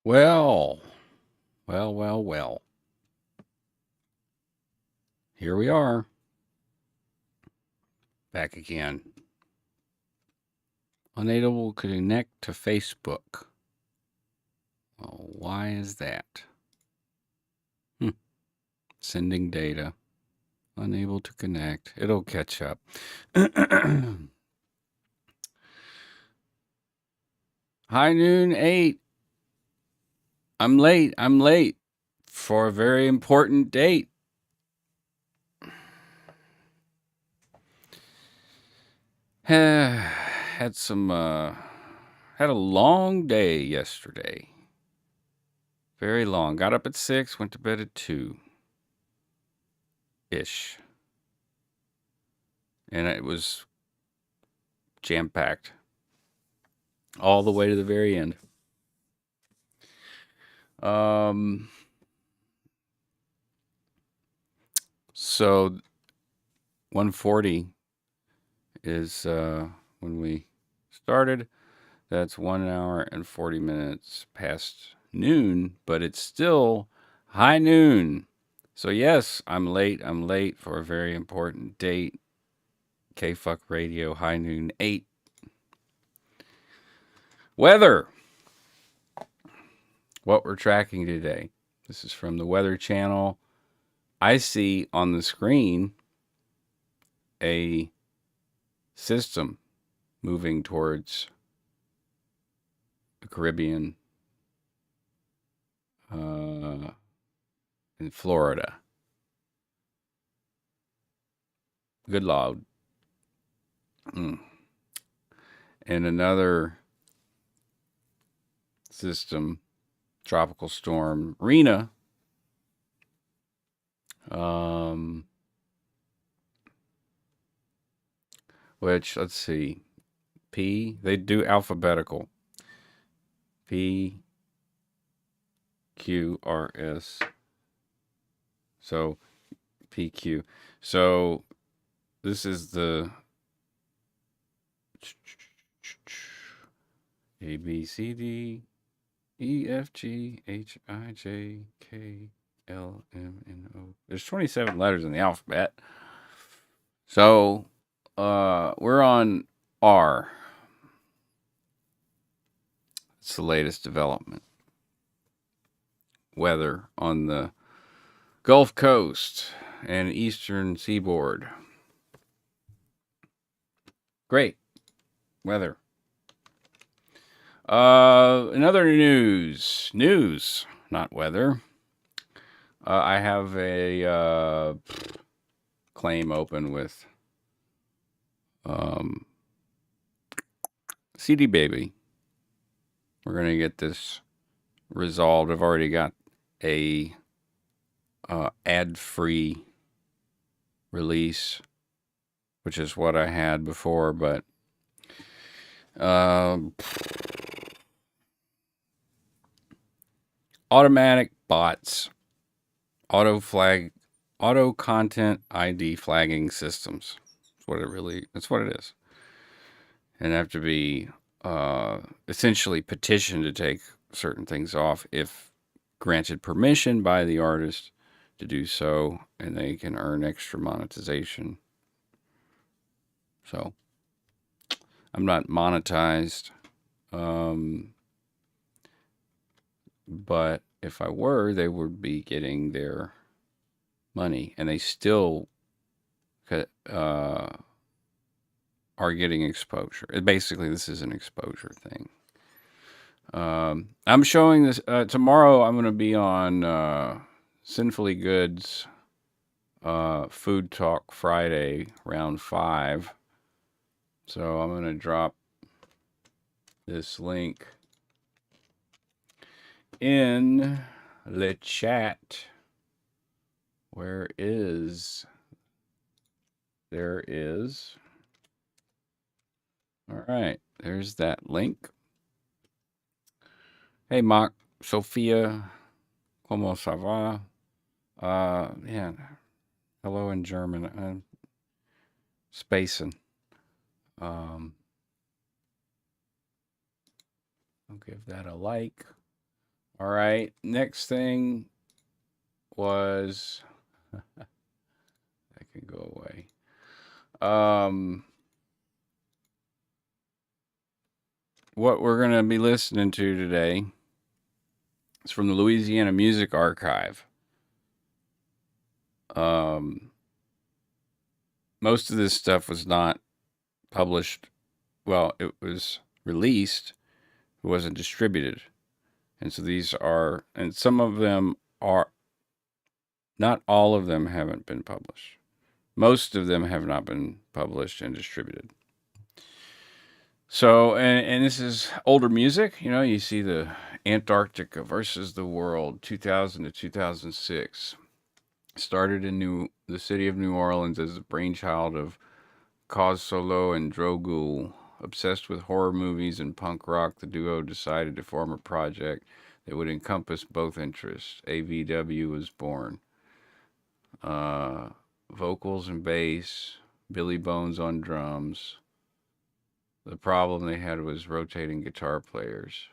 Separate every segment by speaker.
Speaker 1: Well, well. Here we are, back again. Unable to connect to Facebook. Oh, why is that? Sending data. Unable to connect. It'll catch up. High noon 8. I'm late. I'm late for a very important date. Had a long day yesterday. Very long. Got up at 6, went to bed at 2 ish. And it was jam packed all the way to the very end. So 1:40 is when we started. That's 1 hour and 40 minutes past noon, but it's still high noon. So yes, I'm late. I'm late for a very important date. K-Fuck Radio, high noon 8. Weather. What we're tracking today. This is from the Weather Channel. I see on the screen a system moving towards the Caribbean in Florida. Good Lord. And another system, tropical storm Rena, which, let's see, P, they do alphabetical. P, Q, R, S. So, PQ. So, this is the A, B, C, D, E, F, G, H, I, J, K, L, M, N, O. There's 27 letters in the alphabet. So, we're on R. It's the latest development. Weather on the Gulf Coast and eastern seaboard. Great weather. Another news, not weather. I have a claim open with CD Baby. We're gonna get this resolved. I've already got a ad-free release, which is what I had before, but automatic bots, auto content ID flagging systems. That's what it is. And have to be essentially petitioned to take certain things off if granted permission by the artist to do so, and they can earn extra monetization. So I'm not monetized, but if I were, they would be getting their money, and they still are getting exposure. Basically, this is an exposure thing. I'm showing this tomorrow. I'm going to be on Sinfully Good's Food Talk Friday, round 5. So I'm going to drop this link in the chat. There is. All right, there's that link. Hey, Mark, Sophia, ¿cómo ça va? Yeah, hello in German. I'm spacing. I'll give that a like. All right. Next thing was that can go away. What we're gonna be listening to today is from the Louisiana Music Archive. Um, most of this stuff was not published. Well, it was released. It wasn't distributed, and so these are, and some of them are. Not all of them haven't been published. Most of them have not been published and distributed. So, and this is older music. You know, you see the Antarctica versus the World, 2000 to 2006. Started in the city of New Orleans as the brainchild of Cause Solo and Drogoul. Obsessed with horror movies and punk rock, the duo decided to form a project that would encompass both interests. AVW was born. Uh, Vocals and bass, Billy Bones on drums. The problem they had was rotating guitar players.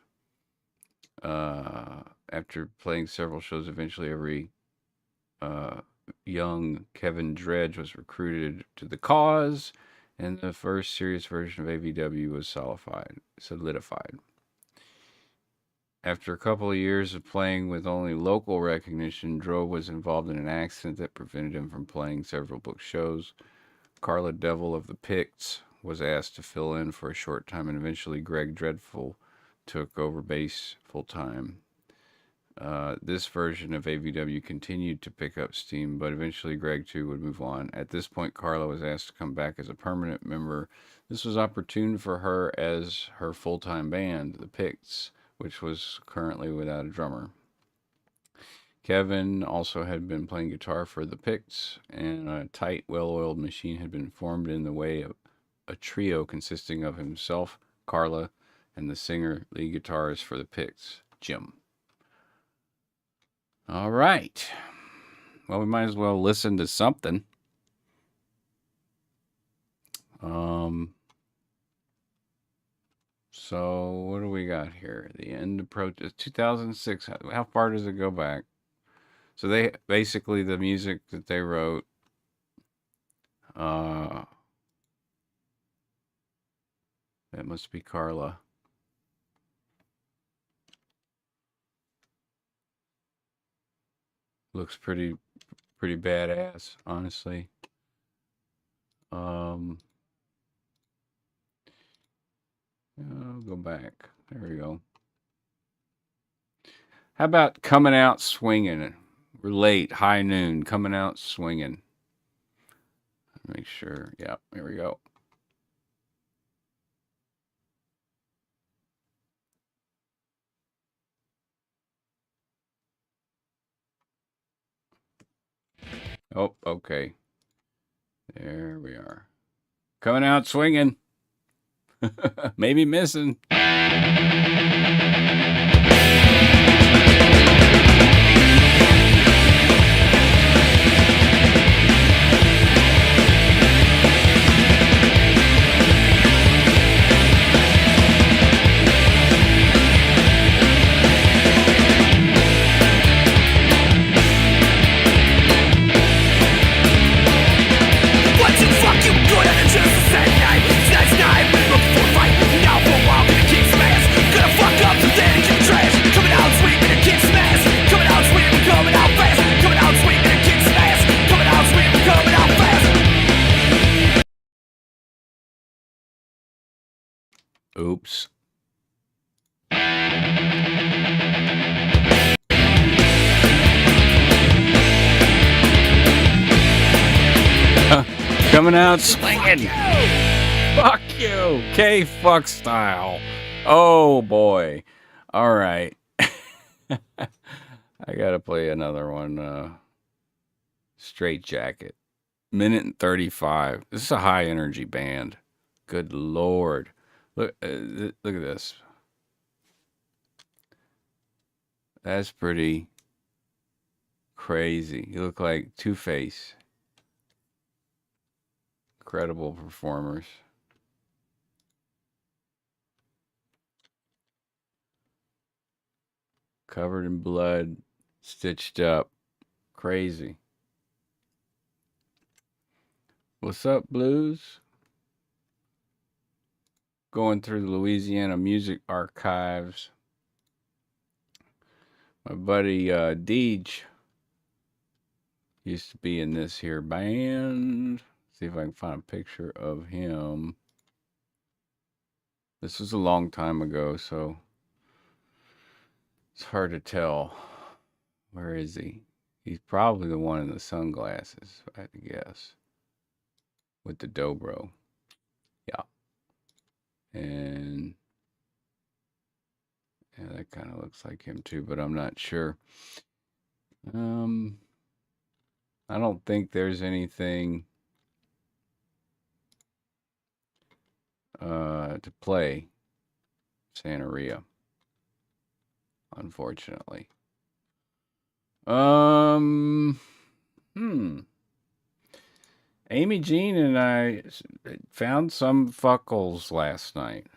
Speaker 1: After playing several shows, eventually every uh, young Kevin Dredge was recruited to the cause, and the first serious version of AVW was solidified. After a couple of years of playing with only local recognition, Drove was involved in an accident that prevented him from playing several booked shows. Carla Devil of the Picts was asked to fill in for a short time, and eventually Greg Dreadful took over bass full time. This version of AVW continued to pick up steam, but eventually Greg too would move on. At this point, Carla was asked to come back as a permanent member. This was opportune for her as her full-time band, the Picts, which was currently without a drummer. Kevin also had been playing guitar for the Picts, and a tight, well-oiled machine had been formed in the way of a trio consisting of himself, Carla, and the singer, lead guitarist for the Picts, Jim. All right. Well, we might as well listen to something. So what do we got here? The end of protest, 2006. How far does it go back? So they basically the music that they wrote. That must be Carla. Looks pretty badass, honestly. I'll go back. There we go. How about coming out swinging? We're late, high noon, coming out swinging. Make sure. Yeah, here we go. Oh, okay. There we are. Coming out swinging. Maybe missing. Oops. Coming out swinging. Fuck you. K-Fuck style. Oh, boy. All right. I got to play another one. Straight Jacket. Minute and 35. This is a high energy band. Good Lord. Look at this. That's pretty crazy. You look like Two-Face. Incredible performers. Covered in blood, stitched up. Crazy. What's up, Blues? Going through the Louisiana music archives. My buddy Deej used to be in this here band. See if I can find a picture of him. This was a long time ago, so it's hard to tell. Where is he? He's probably the one in the sunglasses, if I had to guess. With the dobro. Yeah. And yeah, that kind of looks like him too, but I'm not sure. I don't think there's anything to play Santeria, unfortunately. Amy Jean and I found some fuckles last night.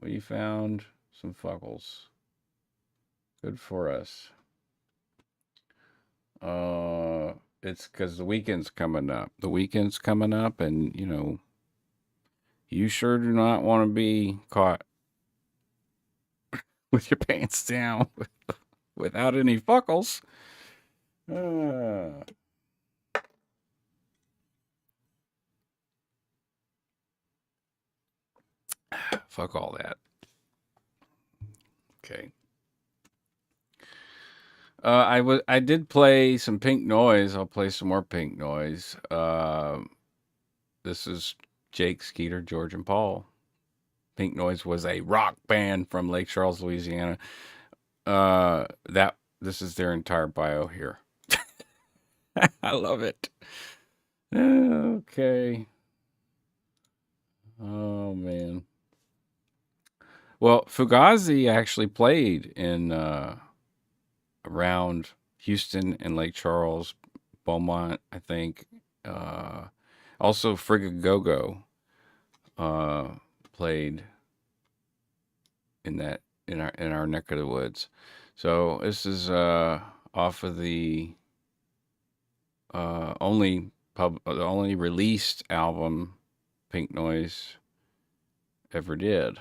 Speaker 1: We found some fuckles. Good for us. It's because the weekend's coming up. The weekend's coming up, and you know, you sure do not want to be caught with your pants down without any fuckles. Fuck all that. Okay. I did play some Pink Noise. I'll play some more Pink Noise. This is Jake, Skeeter, George, and Paul. Pink Noise was a rock band from Lake Charles, Louisiana. This is their entire bio here. I love it. Okay. Oh man. Well, Fugazi actually played in around Houston and Lake Charles, Beaumont, I think. Also, Frigagogo played in our neck of the woods. So this is off of the only released album Pink Noise ever did.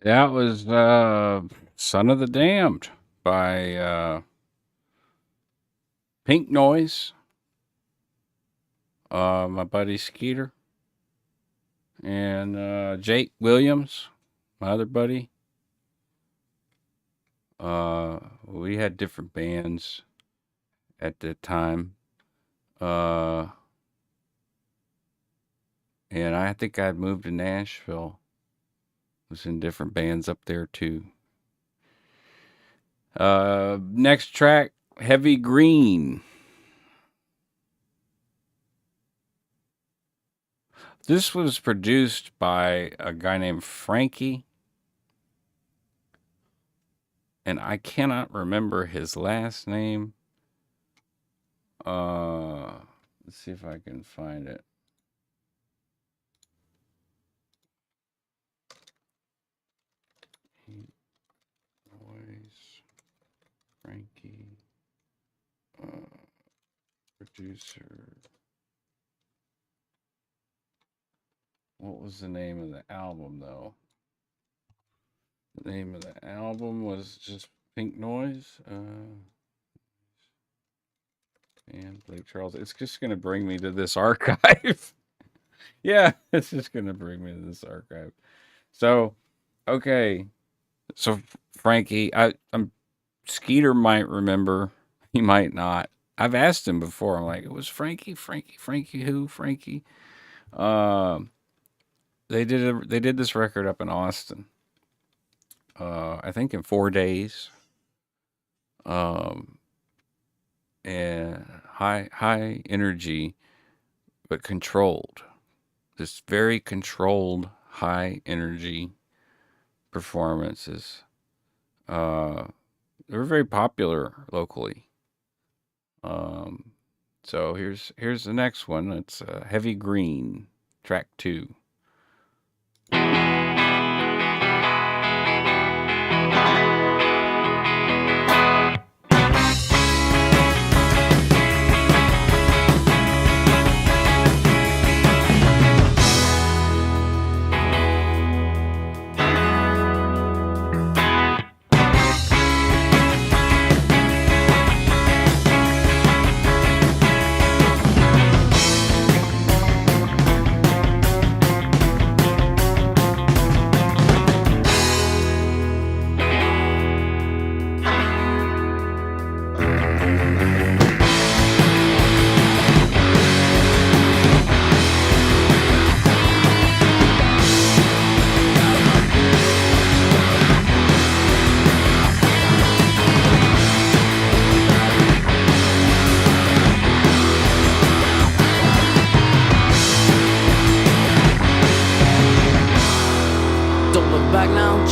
Speaker 1: That was Son of the Damned by Pink Noise, my buddy Skeeter, and Jake Williams, my other buddy. We had different bands at the time. And I think I'd moved to Nashville. Was in different bands up there too. Next track, Heavy Green. This was produced by a guy named Frankie. And I cannot remember his last name. Let's see if I can find it. Noise, Frankie, producer. What was the name of the album, though? The name of the album was just Pink Noise. And Blake Charles. It's just going to bring me to this archive. Yeah, it's just going to bring me to this archive. So, okay. So, Frankie, I'm Skeeter might remember. He might not. I've asked him before. I'm like, it was Frankie who? Frankie. They did this record up in Austin. I think in 4 days. And high energy, but controlled. This very controlled high energy performances. They were very popular locally. So here's the next one. It's Heavy Green, track 2.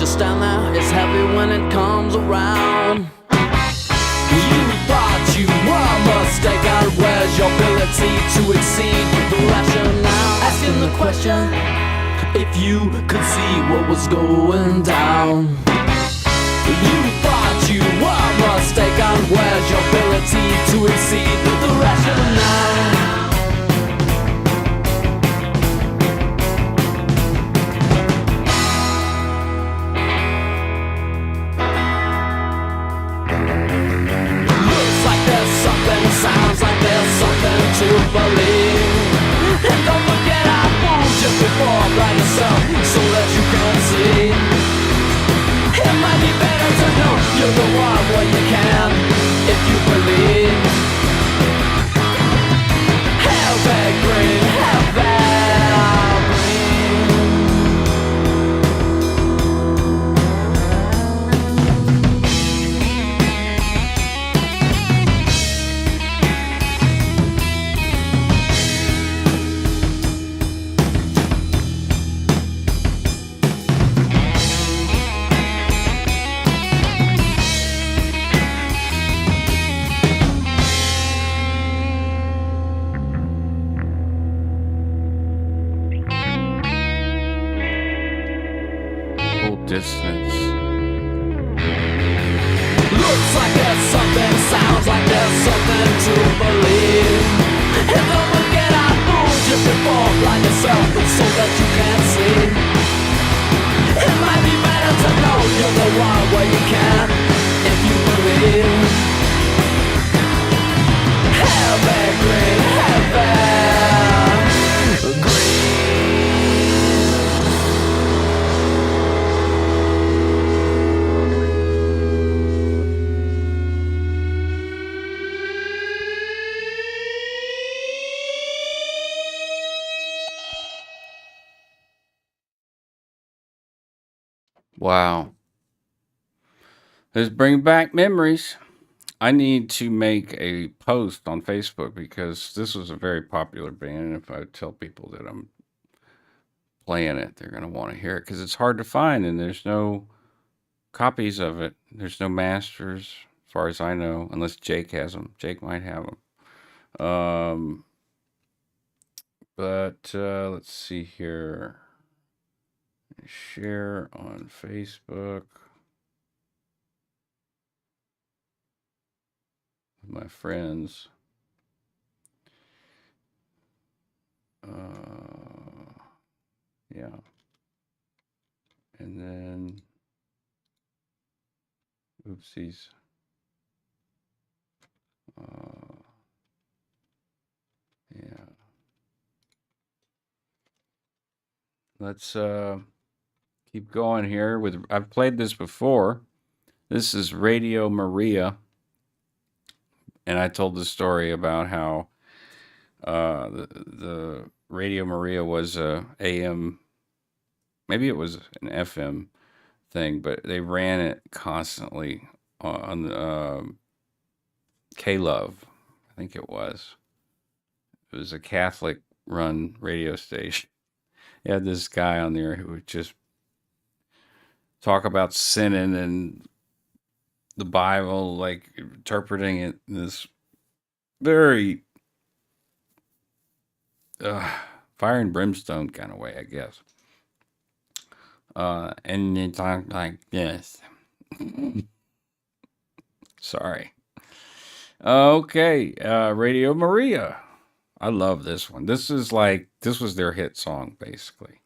Speaker 2: Stand there, it's heavy when it comes around. You thought you were mistaken. Where's your ability to exceed the rationale? Asking the question, if you could see what was going down. You thought you were mistaken. Where's your ability to exceed the rationale? Sounds like there's something to believe. And don't forget I won't just before by yourself so that you can see. It might be better to know you're the one where you can, if you believe. Heavy green, heavy green.
Speaker 1: Distance.
Speaker 2: Looks like there's something, sounds like there's something to believe. And don't forget I moved you before, blind yourself so that you can't see. It might be better to the world where you can, if you believe. Heavy green, heavy green.
Speaker 1: Wow. Let's bring back memories. I need to make a post on Facebook because this was a very popular band. And if I tell people that I'm playing it, they're going to want to hear it because it's hard to find and there's no copies of it. There's no masters, as far as I know, unless Jake has them. Jake might have them. But let's see here. Share on Facebook. With my friends. Yeah. And then, oopsies. Yeah. Let's keep going here with, I've played this before. This is Radio Maria. And I told the story about how the Radio Maria was a AM, maybe it was an FM thing, but they ran it constantly on the K-Love, I think it was. It was a Catholic run radio station. You had this guy on there who would just talk about sinning and the Bible, like interpreting it in this very fire and brimstone kind of way, I guess. And they talk like this. Sorry. Okay, Radio Maria. I love this one. This was their hit song, basically.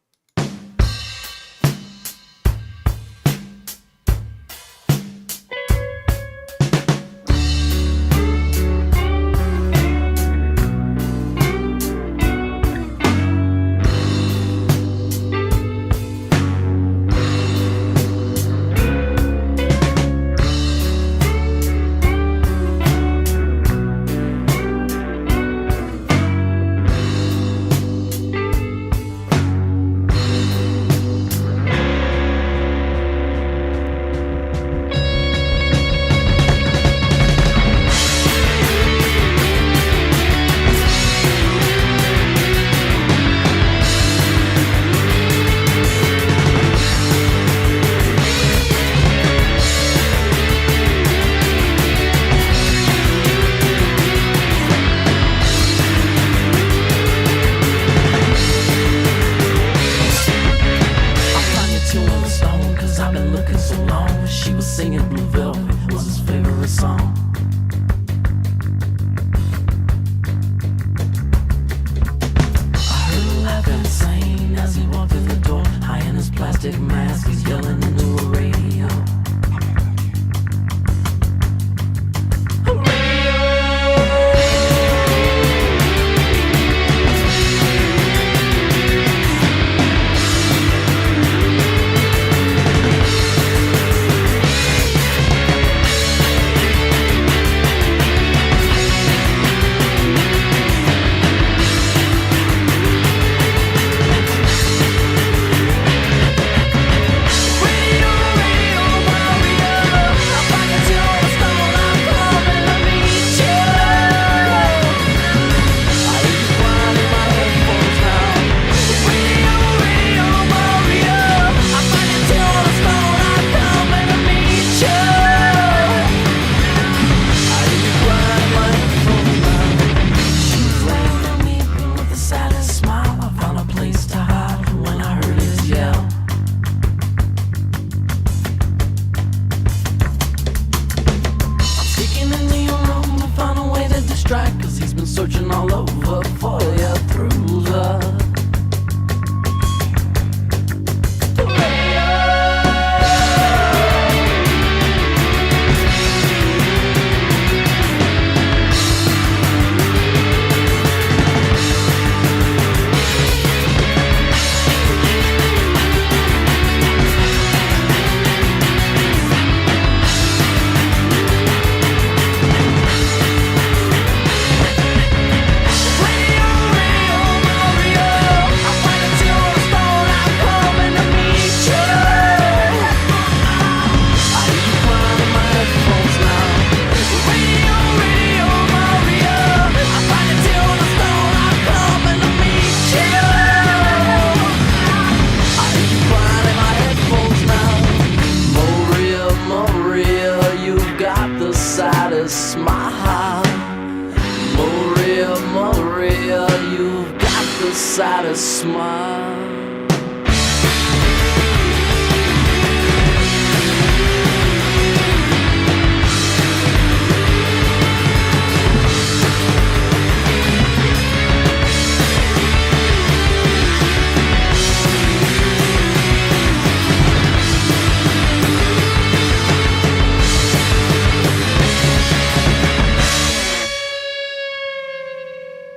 Speaker 2: a smile.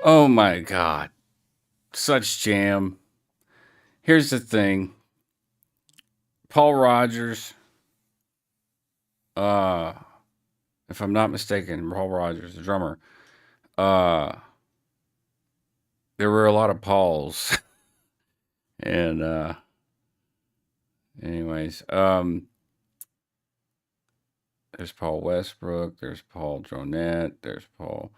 Speaker 1: Oh my God. Such jam. Here's the thing. Paul Rogers, if I'm not mistaken, Paul Rogers, the drummer, uh, there were a lot of Pauls. And, anyways, there's Paul Westbrook, there's Paul Jonette, there's Paul,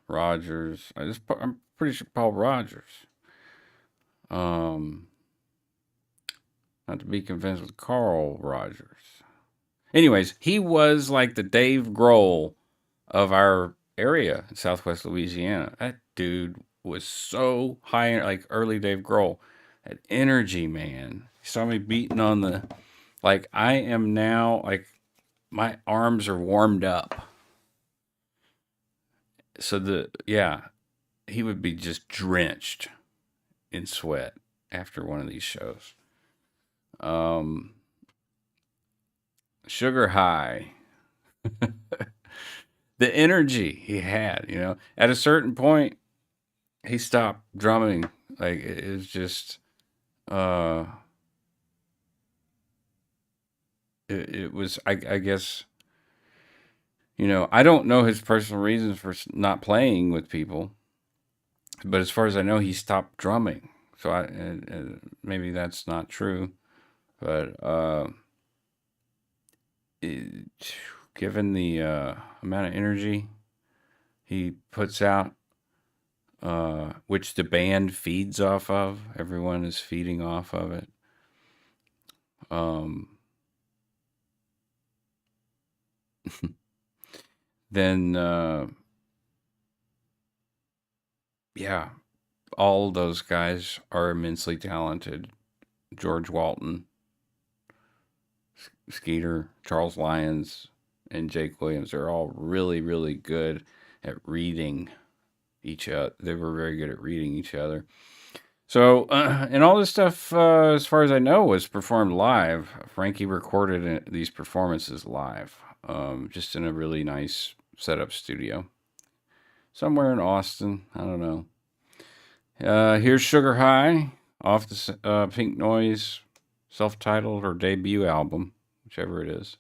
Speaker 1: Rogers. I'm pretty sure Paul Rogers. Not to be convinced with Carl Rogers. Anyways, he was like the Dave Grohl of our area in Southwest Louisiana. That dude was so high, like early Dave Grohl. That energy, man. He saw me beating on the, like I am now, like my arms are warmed up. So he would be just drenched in sweat after one of these shows. Sugar High. The energy he had, at a certain point, he stopped drumming. Like it was just, it was, I guess, I don't know his personal reasons for not playing with people, but as far as I know, he stopped drumming. So maybe that's not true, but given the amount of energy he puts out, which the band feeds off of, everyone is feeding off of it. Then all those guys are immensely talented. George Walton, Skeeter, Charles Lyons, and Jake Williams are all really, really good at reading each other. They were very good at reading each other. So, and all this stuff, as far as I know, was performed live. Frankie recorded these performances live, just in a really nice setup studio somewhere in Austin. I don't know. Here's Sugar High off the Pink Noise self-titled or debut album, whichever it is.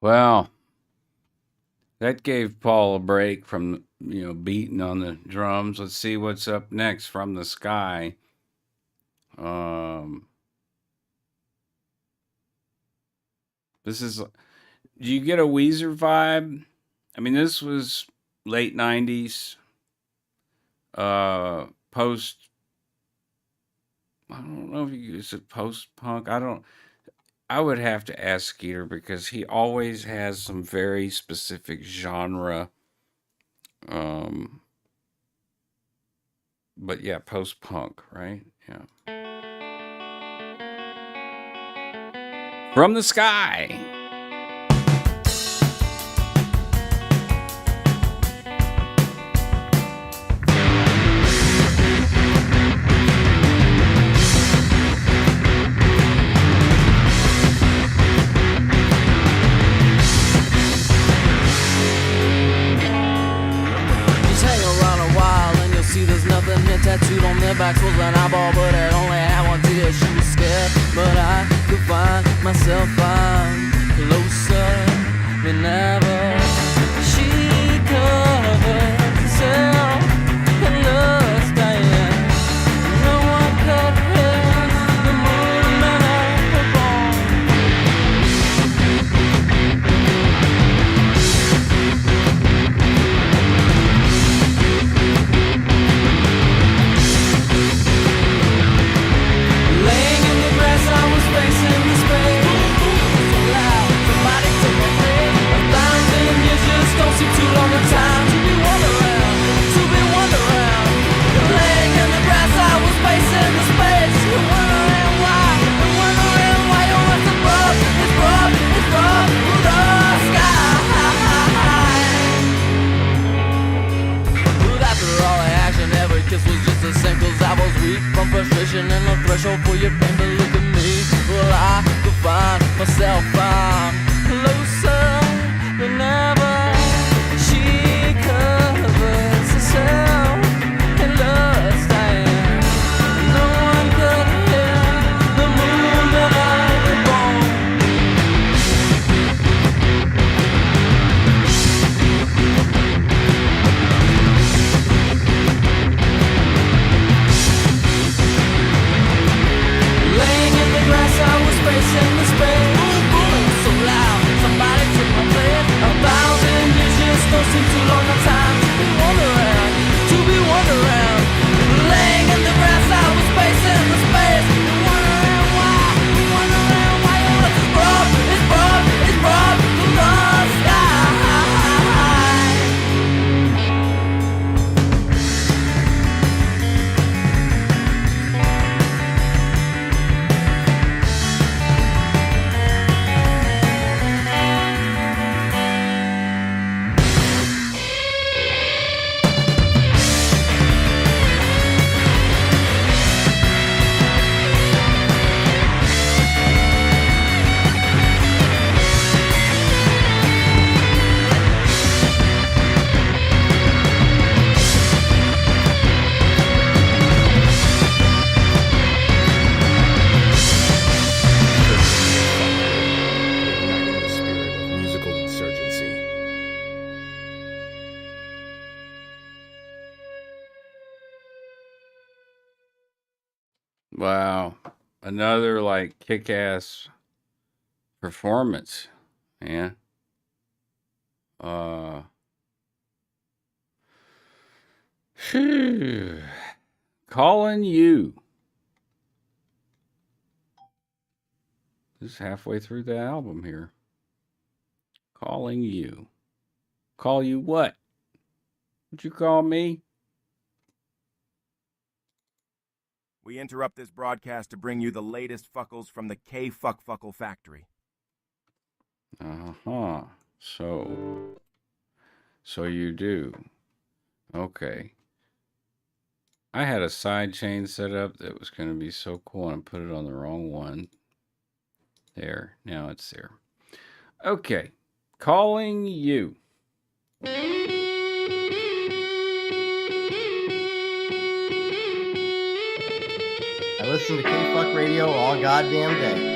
Speaker 1: Well, that gave Paul a break from, beating on the drums. Let's see what's up next from the sky. This is. Do you get a Weezer vibe? I mean, this was late '90s, post. I don't know if you use it post punk. I would have to ask Skeeter because he always has some very specific genre. Um, but yeah, post punk, right? Yeah. From the sky.
Speaker 2: Tattooed on their backs was an eyeball, but it only had one tear. She was scared, but I could find myself closer than ever. She covers herself in lust, and no one could hear the movement of her bone. From frustration and the threshold for your pain, but look at me. Well, I could find myself closer than ever. She covers herself in lust, and no one could hear the movement of her bone. I was facing the space, boom, boom, so loud. Somebody took my place. 1,000 years just don't seem too long a time to be wondering, to be wondering. Laying in the grass, I was facing the space, wondering why your love is broad, it's broad, it's broad, the sky.
Speaker 1: Wow. Another like kick-ass performance, man. Phew. Calling you. This is halfway through the album here. Calling you. Call you what? Would you call me?
Speaker 3: We interrupt this broadcast to bring you the latest fuckles from the K-Fuckfuckle factory.
Speaker 1: Uh-huh. So you do. Okay. I had a side chain set up that was going to be so cool, and I put it on the wrong one. There. Now it's there. Okay. Calling you.
Speaker 4: I listen to K-Fuck Radio all goddamn day.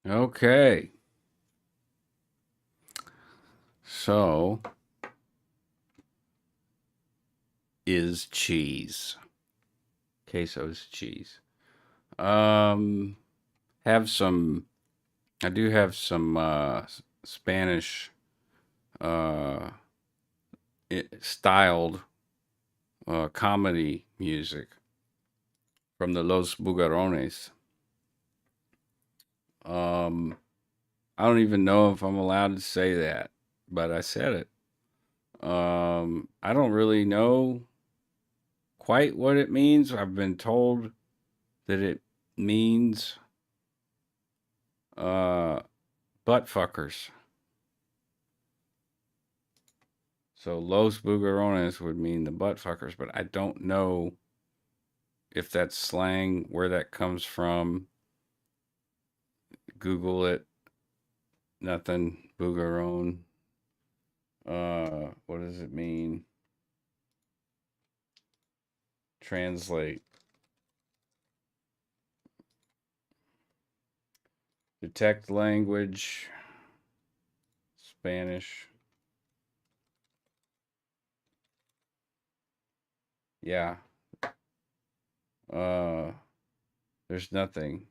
Speaker 1: Okay. So, is cheese. Queso's cheese. Have some. I do have some Spanish styled comedy music from the Los Bugarones. I don't even know if I'm allowed to say that, but I said it. I don't really know quite what it means. I've been told that it means butt fuckers. So Los Bugarones would mean the butt fuckers, but I don't know if that's slang, where that comes from. Google it. Nothing. Bugaron. What does it mean? Translate. Detect language. Spanish. Yeah. There's nothing.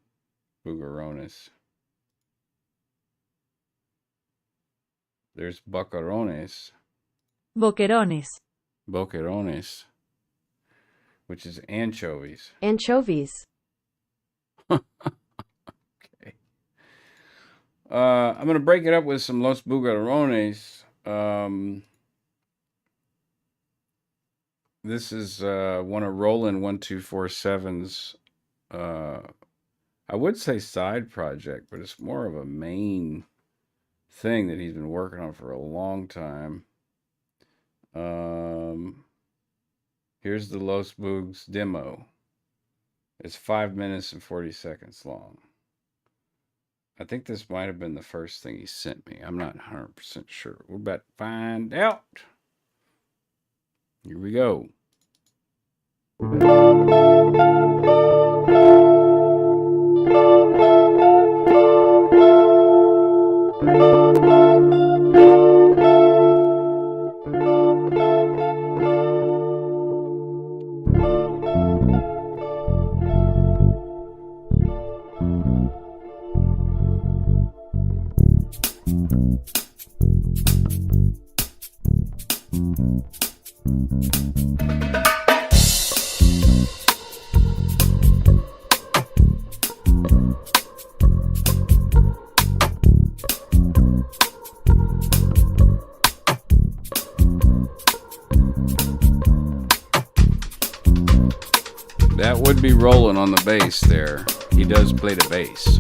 Speaker 1: Bugarones. There's boquerones.
Speaker 5: Boquerones.
Speaker 1: Boquerones. Which is anchovies.
Speaker 5: Anchovies.
Speaker 1: Okay. I'm going to break it up with some Los Bugarones. This is one of Roland 1247's, I would say side project, but it's more of a main thing that he's been working on for a long time. Here's the Los Bugs demo. It's 5 minutes and 40 seconds long. I think this might have been the first thing he sent me. I'm not 100% sure. We're about to find out. Here we go. That would be Roland on the bass there. He does play the bass.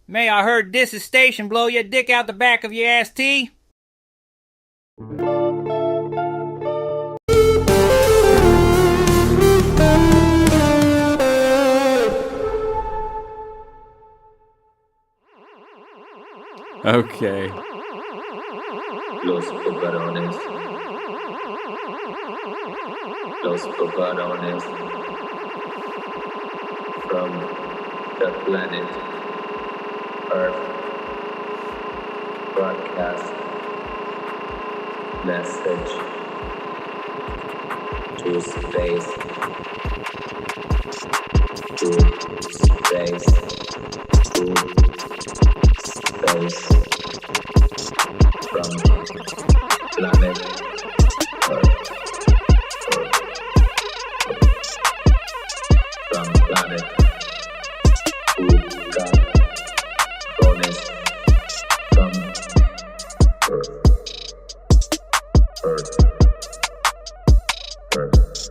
Speaker 6: May I heard this is station blow your dick out the back of your ass, T?
Speaker 1: Okay.
Speaker 7: Los Bugarones. Los Bugarones. From the planet Earth. Broadcast message to space. To space. To space. From planet Earth. From planet Bugarones. From Earth. Earth. Earth.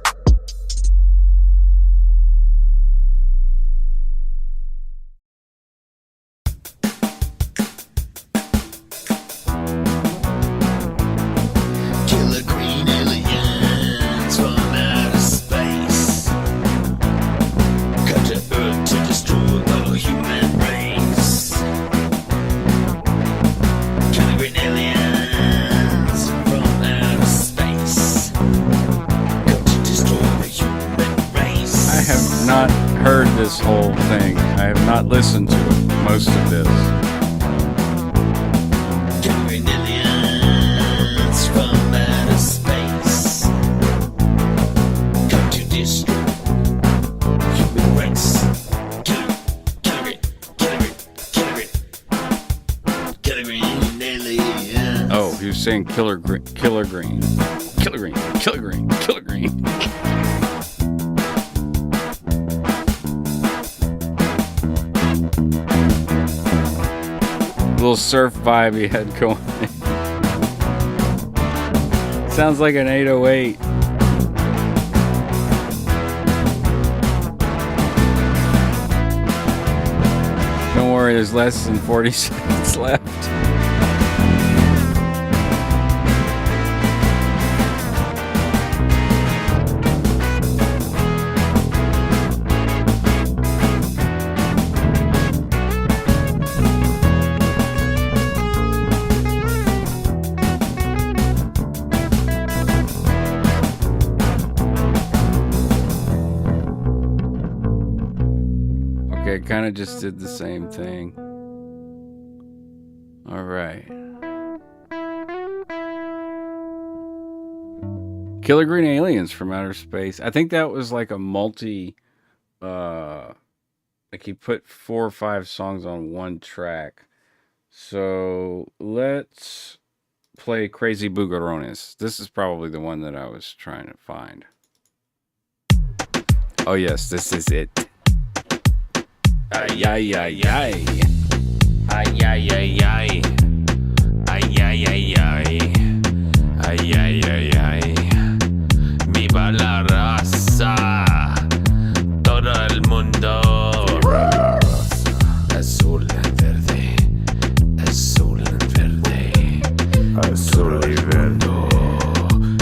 Speaker 8: Killer green aliens from outer space. Cut your
Speaker 1: this whole thing. I have not listened to most of this.
Speaker 2: Aliens from outer space come to destroy human race. Killer green aliens.
Speaker 1: Oh, he was saying Killer Green. Killer Green. Killer Green. Killer Green. Killer Green. Little surf vibe he had going. Sounds like an 808. Don't worry, there's less than 40 seconds left. Okay, kind of just did the same thing. All right. Killer Green Aliens from Outer Space. I think that was like a multi, like he put 4 or 5 songs on one track. So let's play Crazy Bugarones. This is probably the one that I was trying to find. Oh yes, this is it. Ay, ay, ay, ay. Ay, ay, ay, ay. Ay, ay, ay, ay. Ay, ay, ay, ay. Viva la raza. Todo el mundo. Azul y verde. Azul y verde. Azul y verde.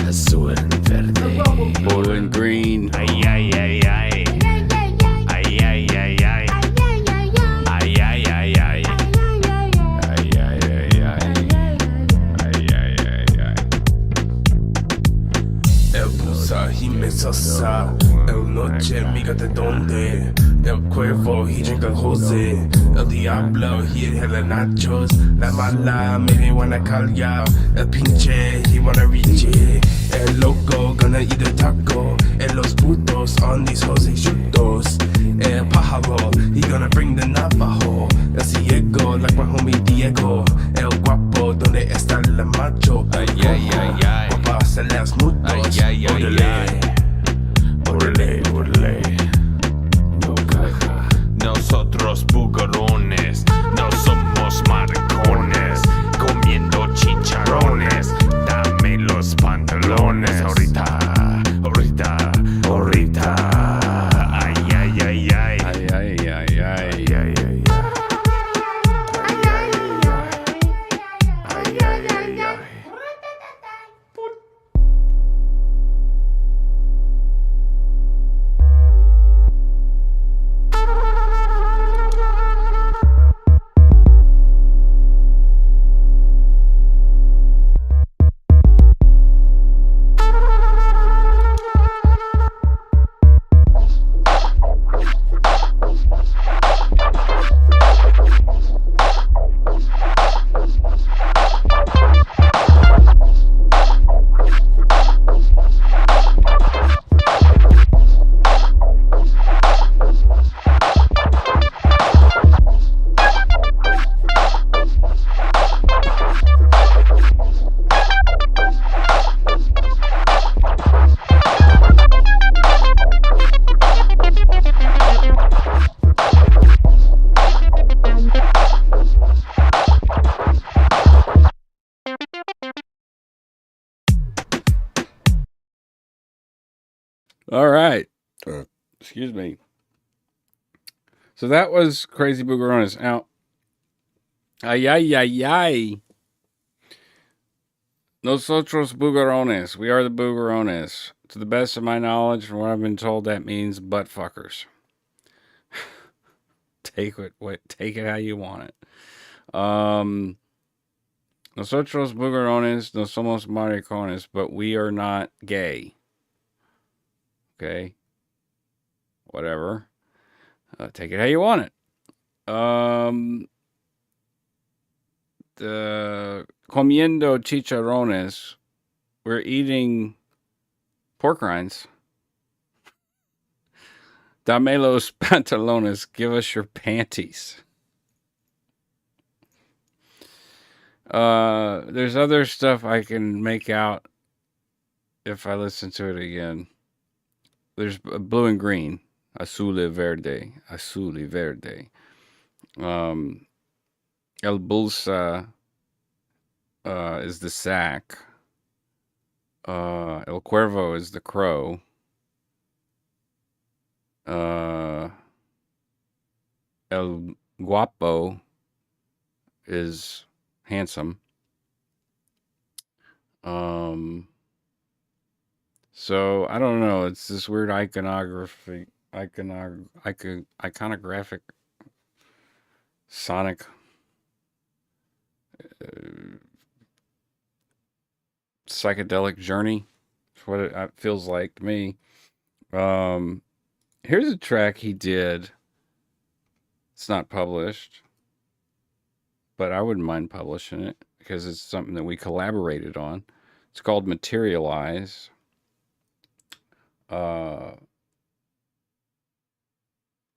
Speaker 1: Azul y verde. Blue and green. Ay, ay, ay, ay. Ay, ay, ay, ay.
Speaker 8: Sosa, el noche amiga de donde, el cuervo he drink a Jose, el diablo he hella nachos, la mala me wanna call ya, el pinche he wanna reach it, el loco gonna eat a taco, and los putos on these Jose chutos, el pájaro he gonna bring the navajo, el ciego like my homie Diego, el guapo donde está el macho, ay ay ay ay, guapa se las mutos, ay ay ay ay. Órale, órale. No caja. Nosotros bugarones no somos maricones. Comiendo chicharrones. Dame los pantalones. Ahorita, ahorita, ahorita. Ay, ay, ay, ay.
Speaker 1: Ay, ay, ay, ay.
Speaker 8: Ay, ay, ay, ay. Ay, ay, ay, ay.
Speaker 1: All right. Excuse me. So that was Crazy Bugarones. Now, ay, ay, ay, ay. Nosotros Bugarones. We are the Bugarones. To the best of my knowledge, from what I've been told, that means butt fuckers. Take it how you want it. Nosotros Bugarones no somos maricones, but we are not gay. Okay. Whatever. Take it how you want it. The comiendo chicharrones. We're eating pork rinds. Dame los pantalones. Give us your panties. There's other stuff I can make out if I listen to it again. There's blue and green. Azul y verde. Azul y verde. El Bulsa is the sack. El Cuervo is the crow. El Guapo is handsome. So I don't know. It's this weird iconographic, sonic psychedelic journey. That's what it feels like to me. Here's a track he did. It's not published, but I wouldn't mind publishing it because it's something that we collaborated on. It's called Materialize.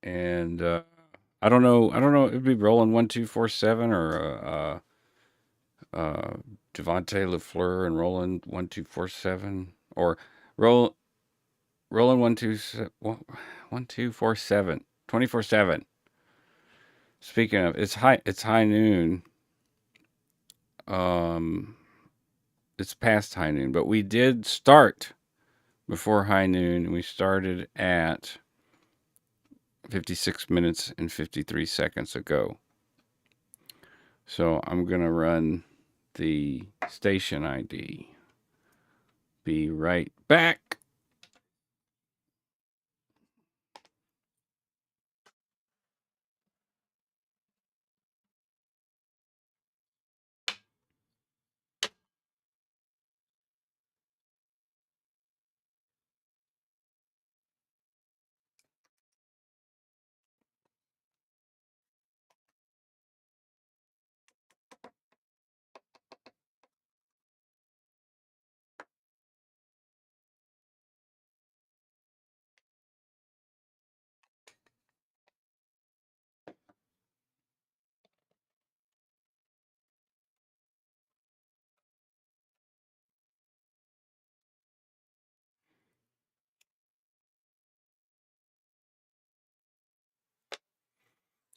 Speaker 1: And I don't know. It'd be rolling 1247 or Devontae LaFleur and rolling 1247 or rolling 1247 24/7. Speaking of, it's high noon. It's past high noon, but we did start before high noon. We started at 56 minutes and 53 seconds ago. So I'm going to run the station ID. Be right back.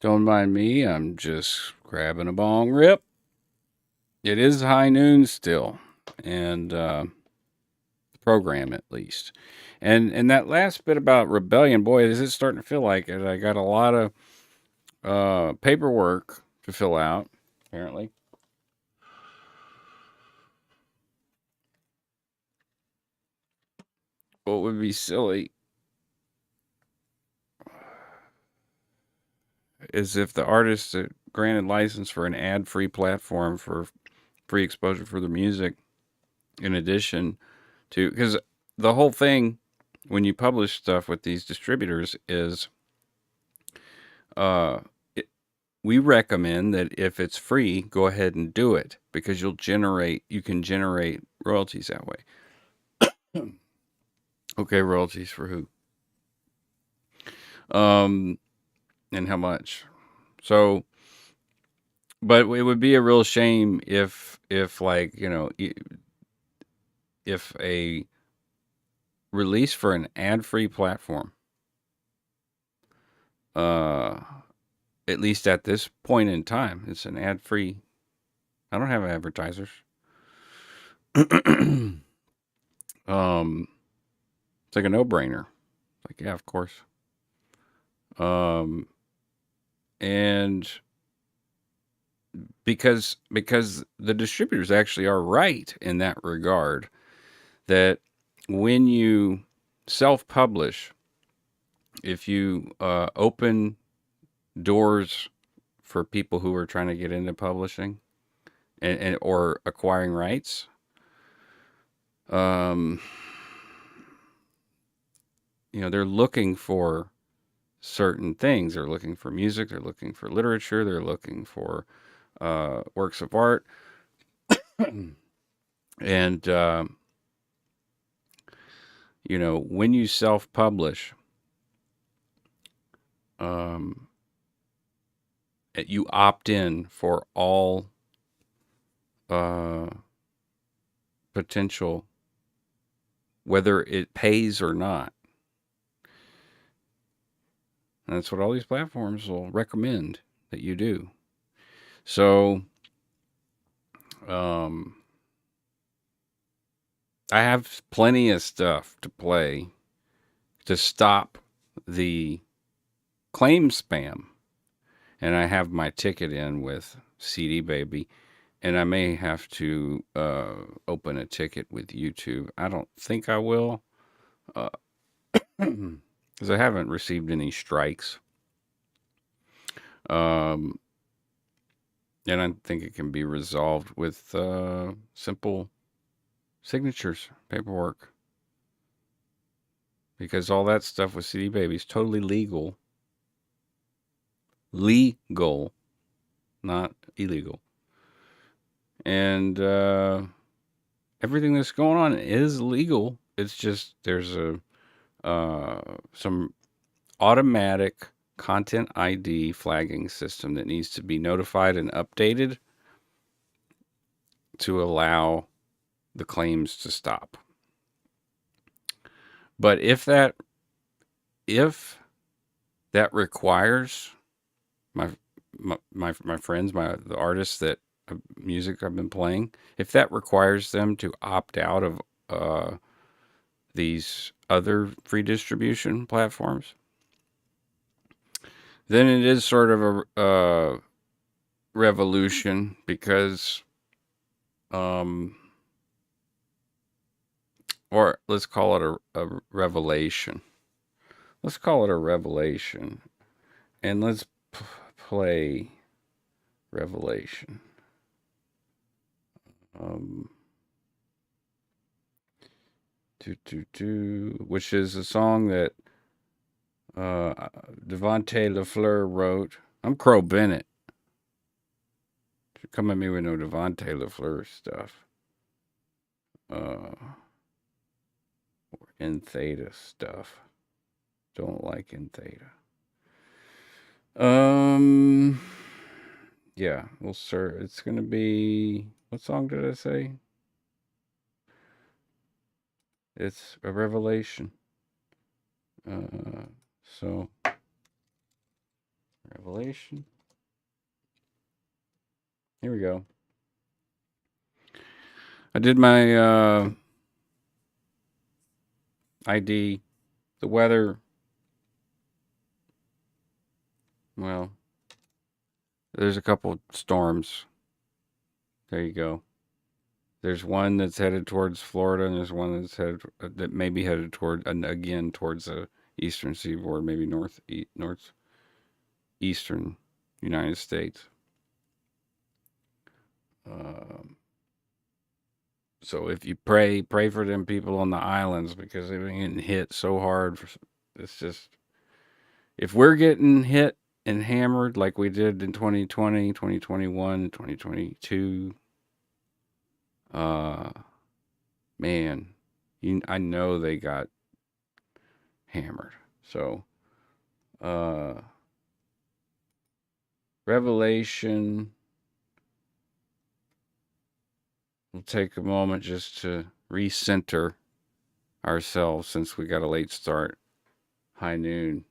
Speaker 1: Don't mind me, I'm just grabbing a bong rip. It is high noon still, and program at least. And that last bit about rebellion, boy, is it starting to feel like it. I got a lot of paperwork to fill out, apparently. What would be silly is if the artist that granted license for an ad-free platform for free exposure for the music, in addition to, because the whole thing when you publish stuff with these distributors is we recommend that if it's free, go ahead and do it because you can generate royalties that way. Okay, royalties for who? And how much? So, but it would be a real shame if like, if a release for an ad-free platform, at least at this point in time, it's an ad-free. I don't have advertisers. It's like a no-brainer. Like, yeah, of course. And because the distributors actually are right in that regard, that when you self-publish, if you open doors for people who are trying to get into publishing and or acquiring rights, they're looking for certain things. They're looking for music. They're looking for literature. They're looking for works of art. And, when you self-publish, you opt in for all potential, whether it pays or not. And that's what all these platforms will recommend that you do. So, I have plenty of stuff to play to stop the claim spam. And I have my ticket in with CD Baby. And I may have to open a ticket with YouTube. I don't think I will. Because I haven't received any strikes. And I think it can be resolved with simple signatures, paperwork. Because all that stuff with CD Baby is totally legal. Legal, not illegal. And everything that's going on is legal. It's just there's some automatic content ID flagging system that needs to be notified and updated to allow the claims to stop. But if that requires my friends, the artists that music I've been playing, if that requires them to opt out of these other free distribution platforms, then it is sort of a revolution, because or let's call it a revelation. Let's call it a revelation. And let's play Revelation. Which is a song that Devontae LaFleur wrote. I'm Crow Bennett. Come at me with no Devontae LaFleur stuff. Or in theta stuff. Don't like in theta. Yeah, well, sir, it's gonna be, what song did I say? It's a revelation. So revelation. Here we go. I did my ID, the weather. Well, there's a couple storms. There you go. There's one that's headed towards Florida, and there's one that's headed that may be headed toward, again, towards the eastern seaboard, maybe northeastern United States. So if you pray for them people on the islands, because they've been getting hit so hard. It's just, if we're getting hit and hammered like we did in 2020, 2021, 2022, man, I know they got hammered. So, Revelation. We'll take a moment just to recenter ourselves, since we got a late start. High noon.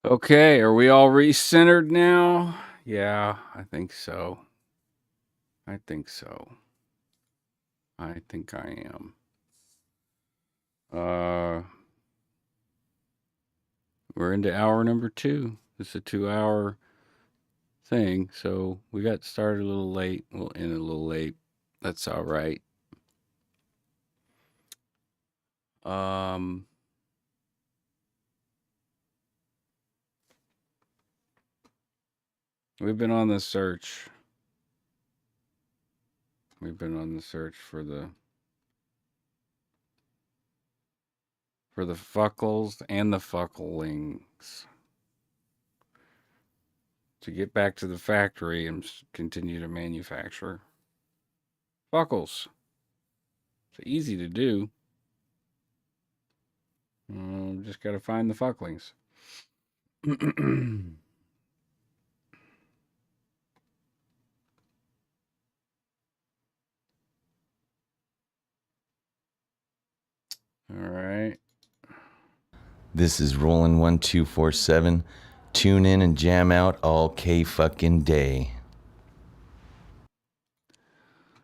Speaker 1: Okay, are we all recentered now? Yeah, I think so. I think so. I think I am. We're into hour number 2. It's a 2-hour thing, so we got started a little late. We'll end a little late. That's all right. We've been on the search. We've been on the search for the fuckles and the fucklings to get back to the factory and continue to manufacture fuckles. It's easy to do. Just got to find the fucklings. All right.
Speaker 9: This is Rollin' 1247. Tune in and jam out all fucking day.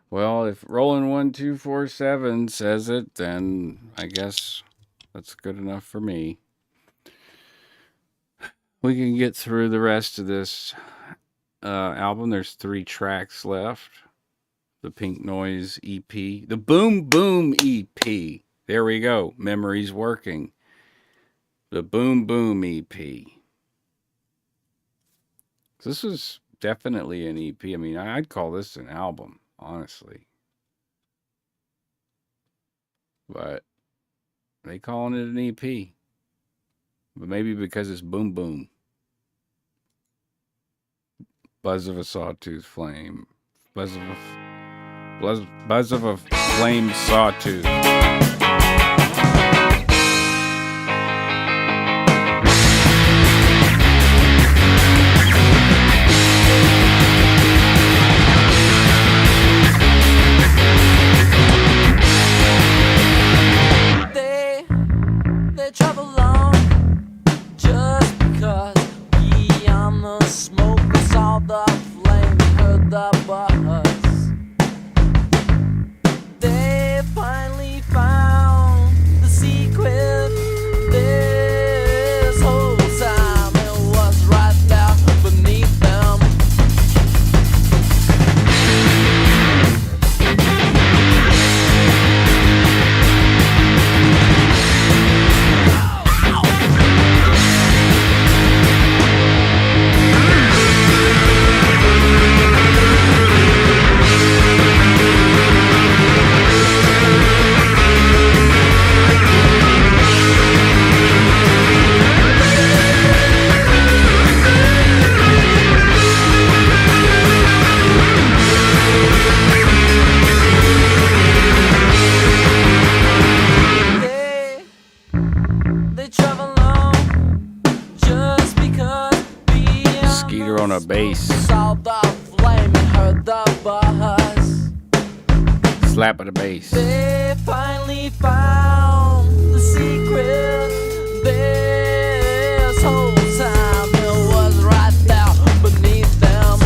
Speaker 1: Well, if Rollin' 1247 says it, then I guess that's good enough for me. We can get through the rest of this album. There's 3 tracks left. The Pink Noise EP. The Boom Boom EP. There we go. Memory's working. The Boom Boom EP. This is definitely an EP. I mean, I'd call this an album, honestly. But they calling it an EP. But maybe because it's boom boom. Buzz of a sawtooth flame. Buzz of a flame sawtooth.
Speaker 2: They travel on just because beyond the smoke we saw the flame, heard the buzz. They finally found the secret. This whole time it was right there beneath them. They travel on just because
Speaker 1: Skeeter on a bass.
Speaker 2: saw the flame and heard the buzz.
Speaker 1: Slap of the bass.
Speaker 2: They finally found the secret. This whole time it was right there beneath them.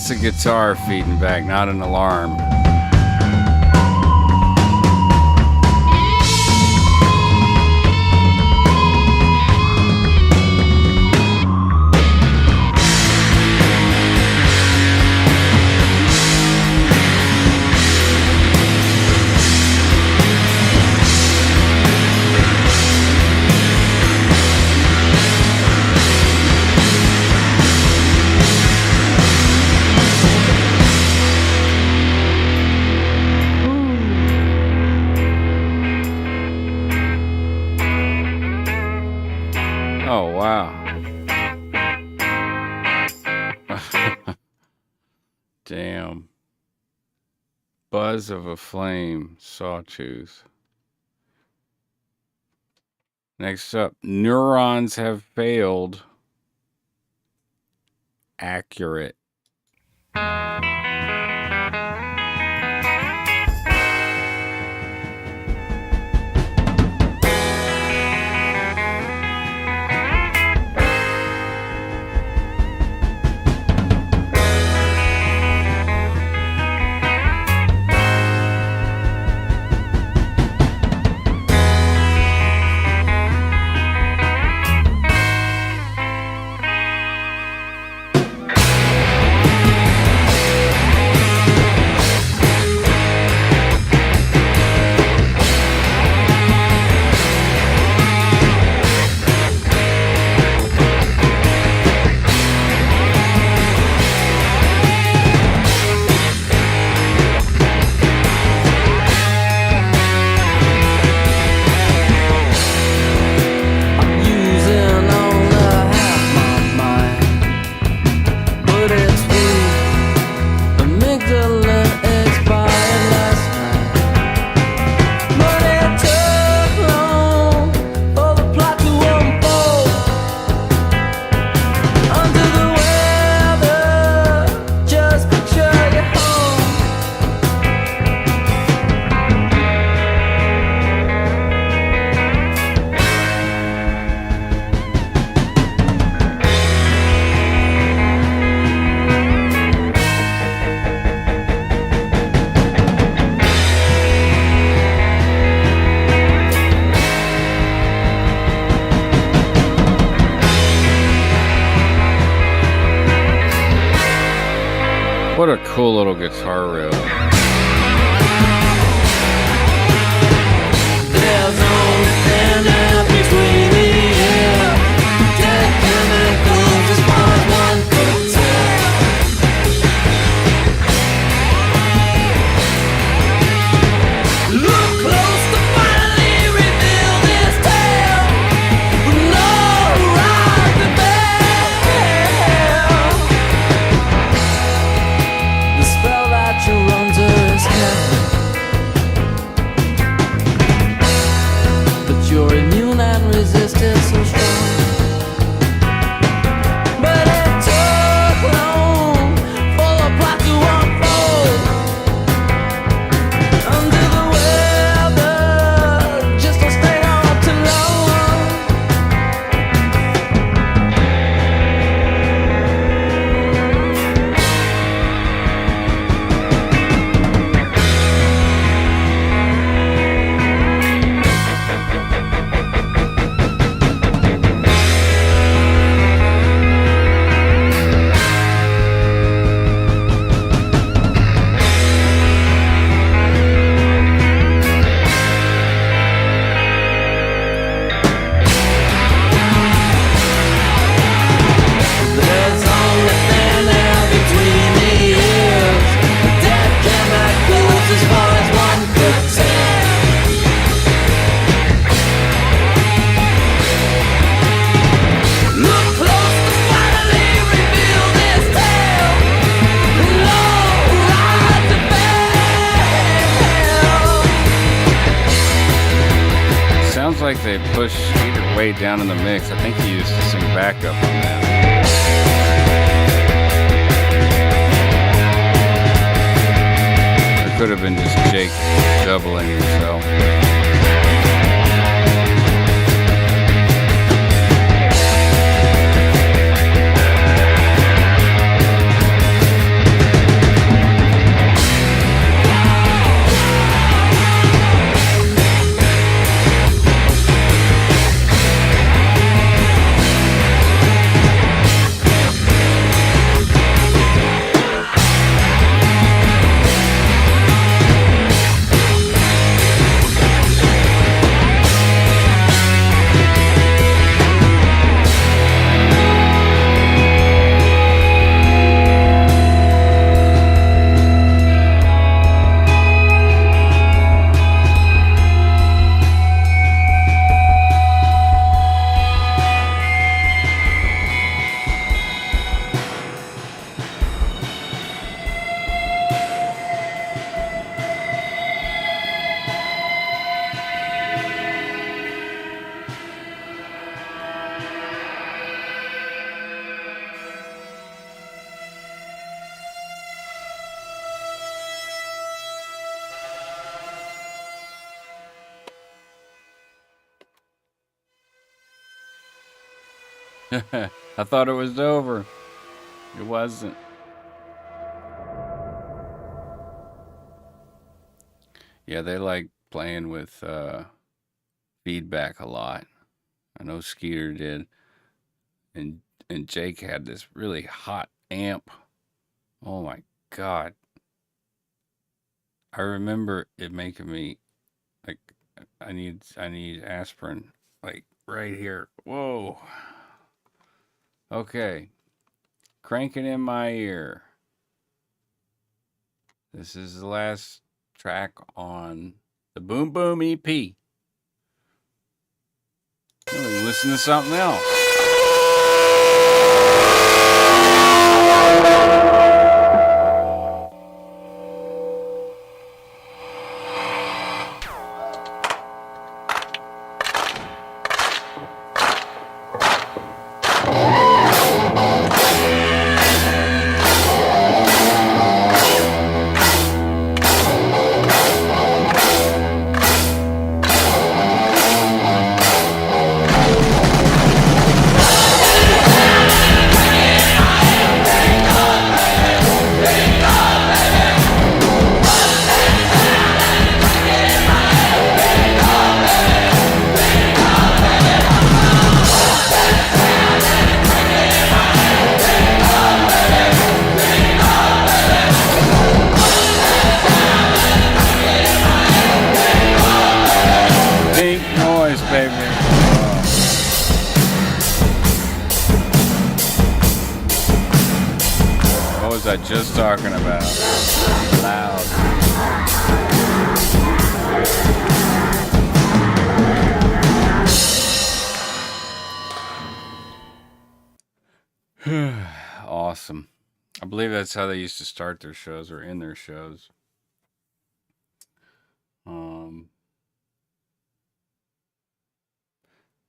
Speaker 1: That's a guitar feeding back, not an alarm. Oh, wow. Damn. Buzz of a flame, sawtooth. Next up, neurons have failed. Accurate. What a cool little guitar riff.
Speaker 2: There's only thin between the air. Dead chemicals as far as one could tell. Look close to finally reveal this tale. No right to bear. The spell that you're under is heavy. You're immune and resistant so strong. But it took long for the plot to unfold. Under the weather, just don't stay on too long. There's only thin air between the ears. Dead chemicals as far as one could tell. Look close to finally reveal this tale. No right to fail.
Speaker 1: Sounds like they pushed Skeeter way down in the mix. I think he used to sing backup on that. It could have been just Jake doubling himself. I thought it was over. It wasn't. Yeah, they like playing with feedback a lot. I know Skeeter did, and Jake had this really hot amp. Oh my god! I remember it making me like I need aspirin like right here. Whoa. Okay, cranking in my ear. This is the last track on the Boom Boom EP. Listen to something else. I just talking about loud. Awesome. I believe that's how they used to start their shows or end their shows.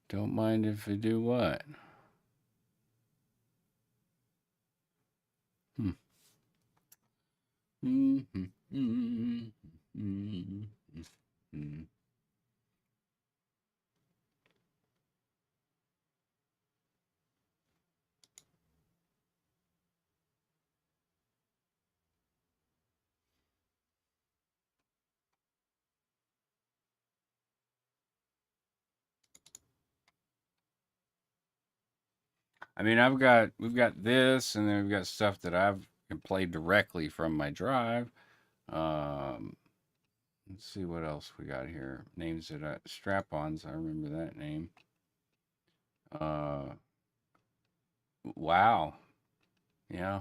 Speaker 1: Don't mind if we do what? I mean, we've got this, and then we've got stuff that I've played directly from my drive. Let's see what else we got here. Names that strap-ons. I remember that name. Wow. Yeah.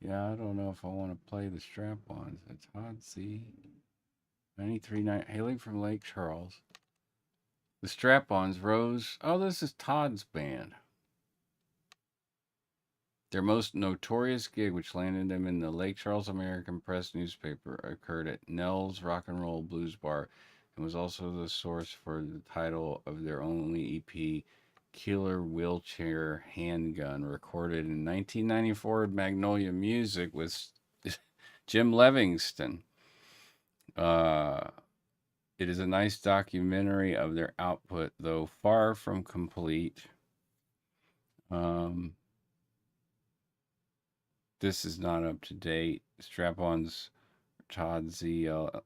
Speaker 1: Yeah, I don't know if I want to play the strap-ons. It's Todd C. 93.9 hailing from Lake Charles. The strap-ons rose. Oh, this is Todd's band. Their most notorious gig, which landed them in the Lake Charles American Press newspaper, occurred at Nell's Rock and Roll Blues Bar and was also the source for the title of their only EP, Killer Wheelchair Handgun, recorded in 1994 at Magnolia Music with Jim Livingston. It is a nice documentary of their output, though far from complete. This is not up to date. Strap-ons, Todd ZL.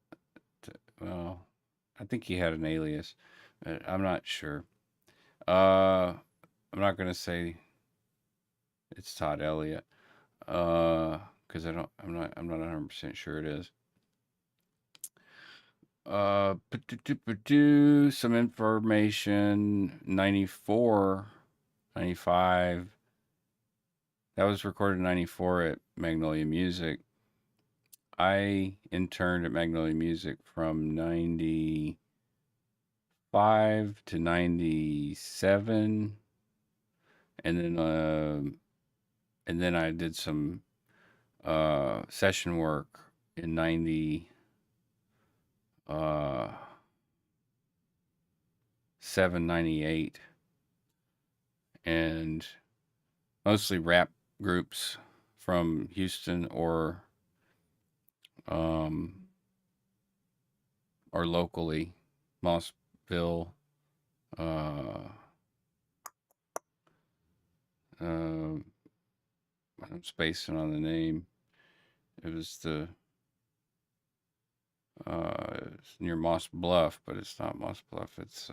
Speaker 1: Well, I think he had an alias. I'm not sure. I'm not gonna say it's Todd Elliott. Because I'm not 100% sure it is. Some information. 94, 95. That was recorded in 94 at Magnolia Music. I interned at Magnolia Music from 95 to 97. And then I did some session work in 97, 98. And mostly rap groups from Houston or or locally, Mossville. I'm spacing on the name. It was it's near Moss Bluff, but it's not Moss Bluff. It's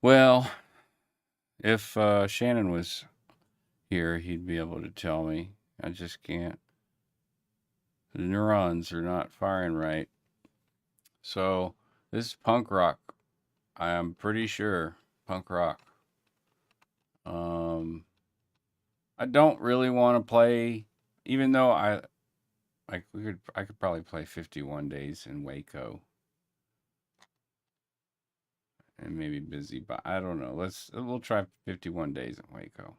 Speaker 1: well, if Shannon was here, he'd be able to tell me. I just can't. The neurons are not firing right. So this is punk rock. I am pretty sure punk rock. I don't really want to play, even though I could probably play 51 Days in Waco and maybe Busy, but I don't know. We'll try 51 Days in Waco.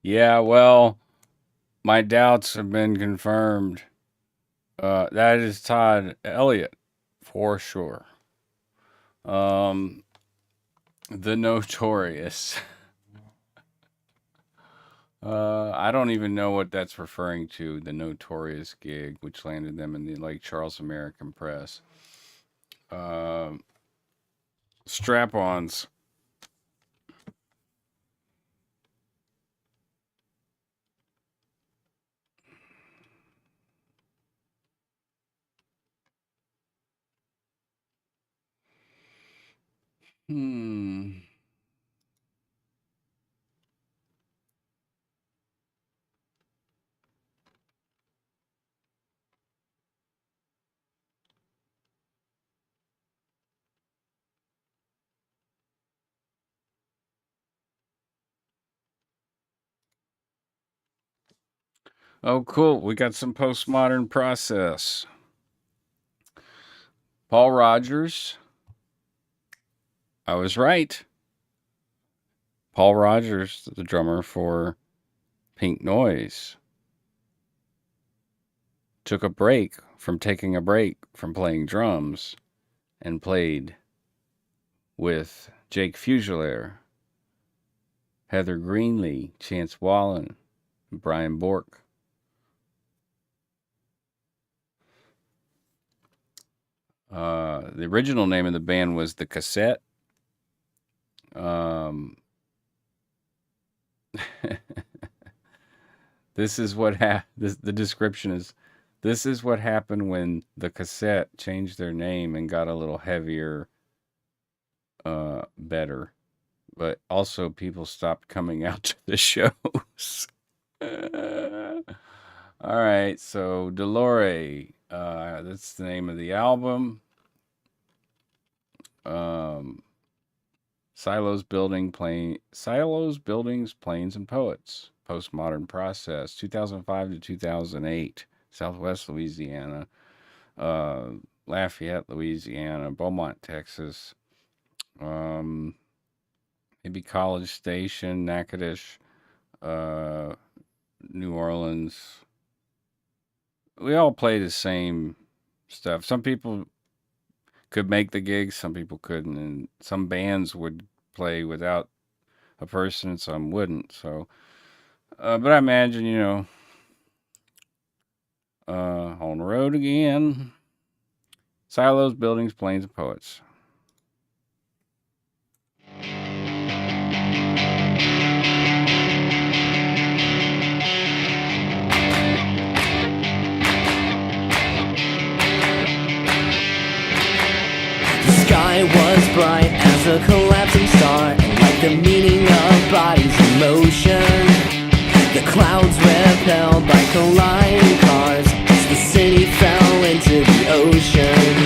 Speaker 1: Yeah, well, my doubts have been confirmed. That is Todd Elliott, for sure. The Notorious. I don't even know what that's referring to, the Notorious gig, which landed them in the Lake Charles American Press. Strap-ons. Oh, cool. We got some postmodern process. Paul Rogers. I was right. Paul Rogers, the drummer for Pink Noise, took a break from playing drums and played with Jake Fugelaire, Heather Greenlee, Chance Wallen, and Brian Bork. The original name of the band was The Cassette. This is what the description is. This is what happened when the cassette changed their name and got a little heavier, better. But also people stopped coming out to the shows. All right, so Dolore, that's the name of the album. Silos, Buildings, Planes, and Poets. Postmodern Process, 2005 to 2008. Southwest Louisiana. Lafayette, Louisiana. Beaumont, Texas. Maybe College Station, Natchitoches, New Orleans. We all play the same stuff. Some people could make the gigs, some people couldn't, and some bands would play without a person, some wouldn't. So, but I imagine, on the road again. Silos, Buildings, Planes, and Poets.
Speaker 2: Sky was bright as a collapsing star, and like the meaning of bodies in motion, the clouds repelled by colliding cars as the city fell into the ocean.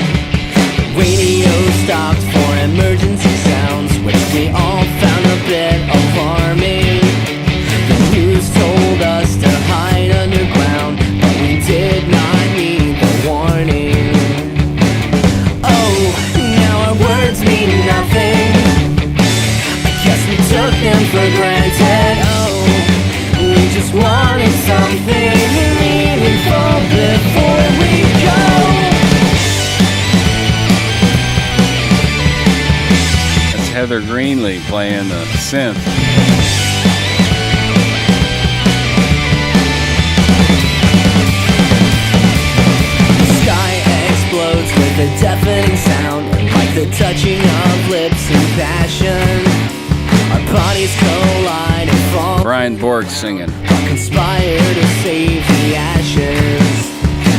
Speaker 2: The radio stopped for emergency sounds, which we all found a bit alarming. The news told us to hide underground, but we did not need the warning. Words mean nothing. I guess we took them for granted. Oh, we just wanted something meaningful before we go.
Speaker 1: That's Heather Greenlee playing the synth.
Speaker 2: The sky explodes with a deafening sound, like the touching of lips in passion. Our bodies collide and fall.
Speaker 1: Brian Borg singing.
Speaker 2: Conspire to save the ashes.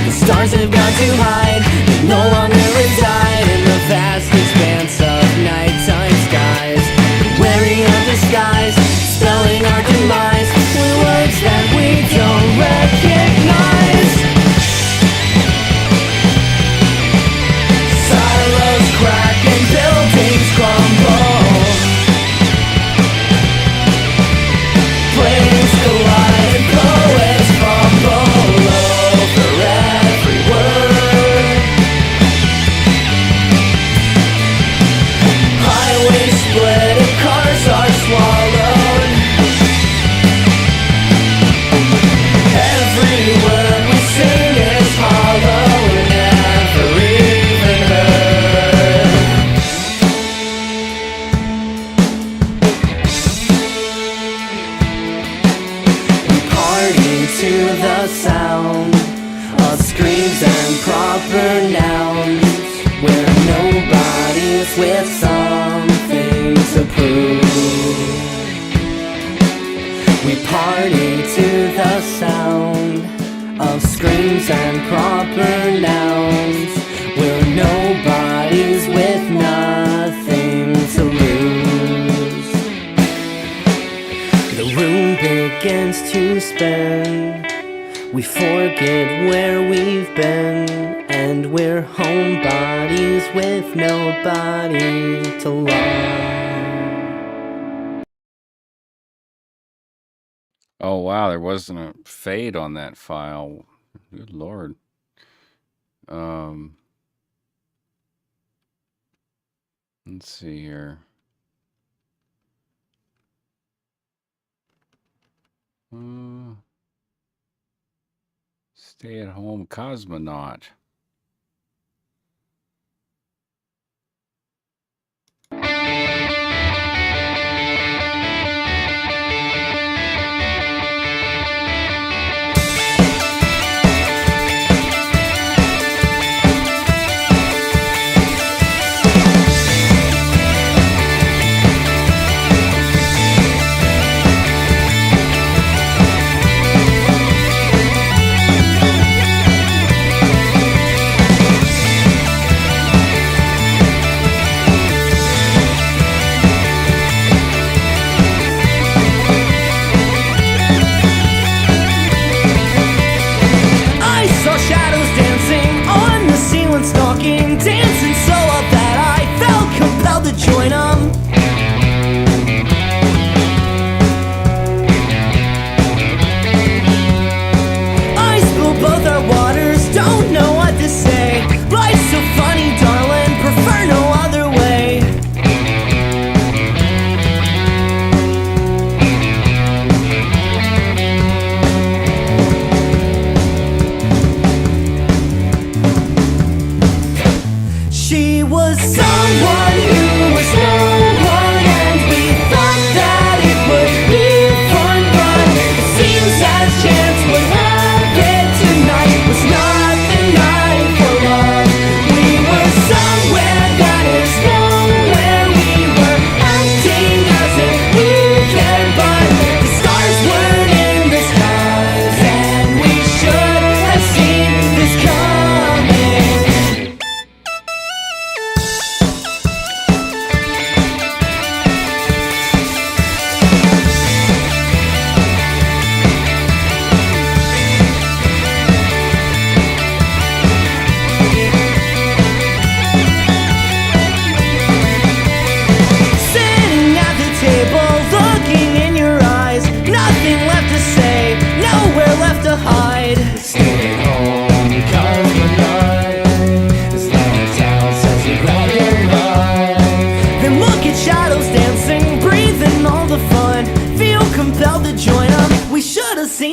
Speaker 2: The stars have gone to hide, they no longer reside in the vast expanse of nighttime skies. Weary of disguise, spelling our demise with words that we don't recognize. Silos crack and buildings crumble. Planes collide and poets fumble over every word. Highways split and cars are swallowed. Every word we sing is hollow and never even heard. We party to the sound of screams and proper nouns. We're nobodies with something to prove. We party to the sound of screams and proper nouns. We're nobodies with nothing to lose. The room begins to spin. We forget where we've been, and we're homebodies with nobody to love.
Speaker 1: Oh, wow, there wasn't a fade on that file. Good Lord. Let's see here. Stay-at-home cosmonaut.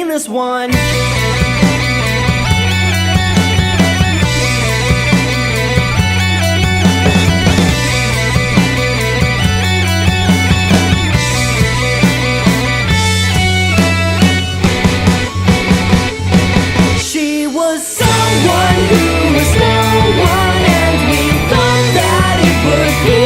Speaker 2: seen this one. She was someone who was no one, and we thought that it would be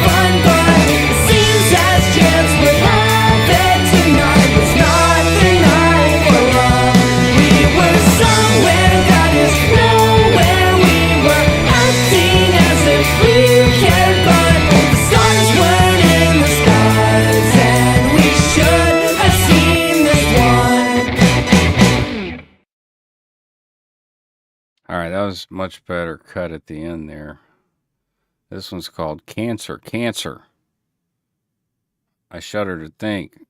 Speaker 2: fun, but it seems as chance would have it, tonight was not the night for love. We were somewhere that is nowhere, we were acting as if we cared, but the stars weren't in the skies, and we should have seen this one.
Speaker 1: All right, that was much better cut at the end there. This one's called Cancer. Cancer. I shudder to think.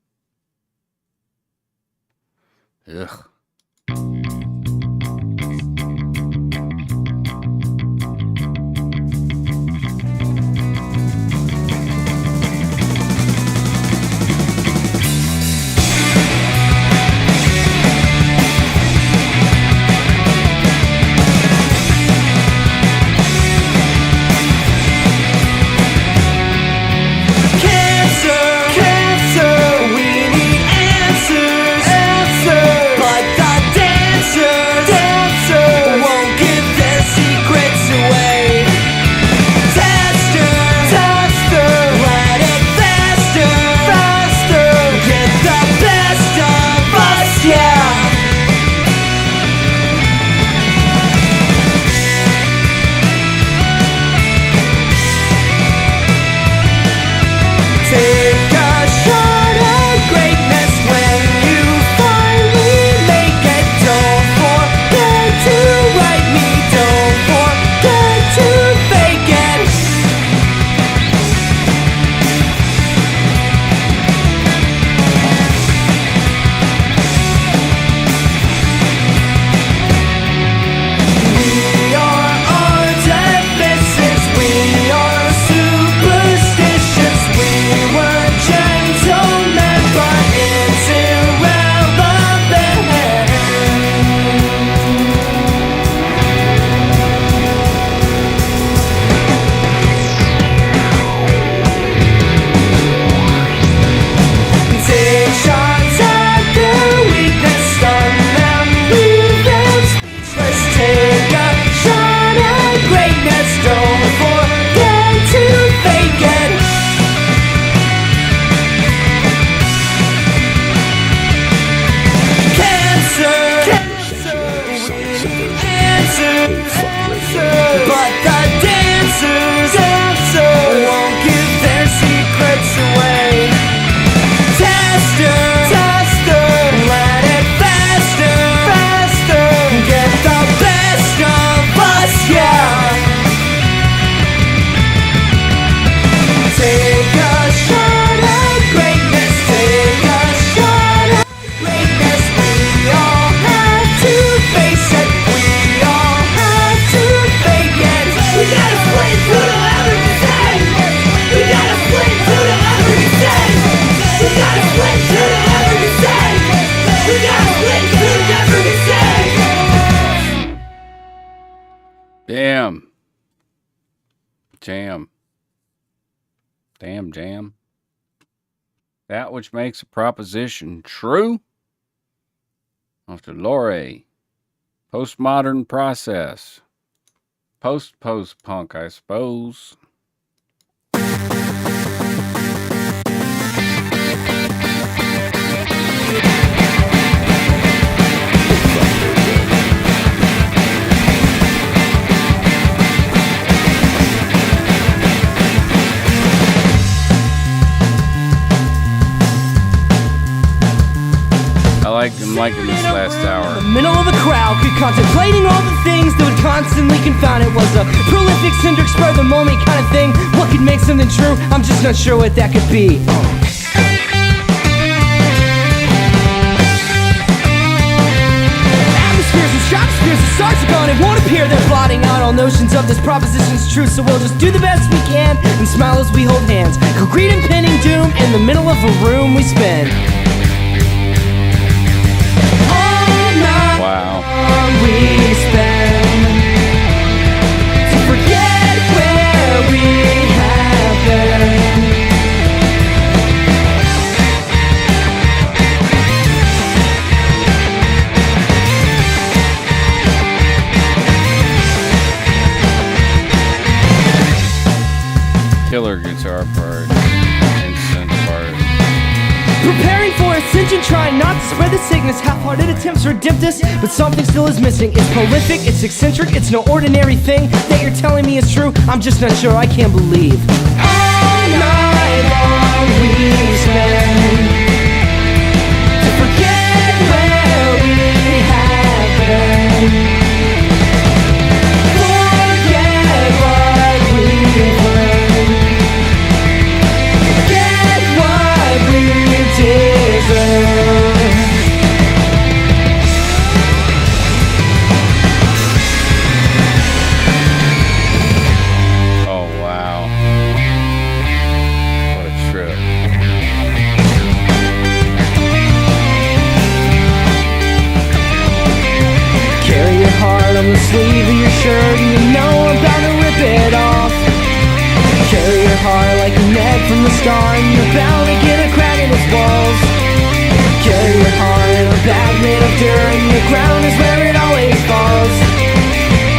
Speaker 1: Ugh. Damn. Jam. Damn jam. That which makes a proposition true. After Lore. Postmodern process. Post-punk, I suppose. I'm liking this last hour.
Speaker 2: In the middle of the crowd, contemplating all the things that would constantly confound it. Was a prolific cinder spur the moment kind of thing. What could make something true? I'm just not sure what that could be. Atmospheres and stratospheres, the stars are gone, it won't appear. They're blotting out all notions of this proposition's truth. So we'll just do the best we can and smile as we hold hands. Go greet impending doom in the middle of a room we spin. Oh! long we spend to forget where we have been.
Speaker 1: Killer guitar part and synth part.
Speaker 2: Preparing for ascension, trying not to spread the sickness. Half-hearted attempts to redempt this, but something still is missing. It's prolific, it's eccentric, it's no ordinary thing. That you're telling me is true, I'm just not sure, I can't believe. All night long we spend to forget where we have been. Forget what we've learned. Forget what we deserve.
Speaker 1: Oh wow. What a trip.
Speaker 2: Carry your heart on the sleeve of your shirt, and you know I'm bound to rip it off. Carry your heart like a net from the star, and you're bound to get a crack in its walls. Carry your heart in a bag made of dirt, and the ground is where it always falls.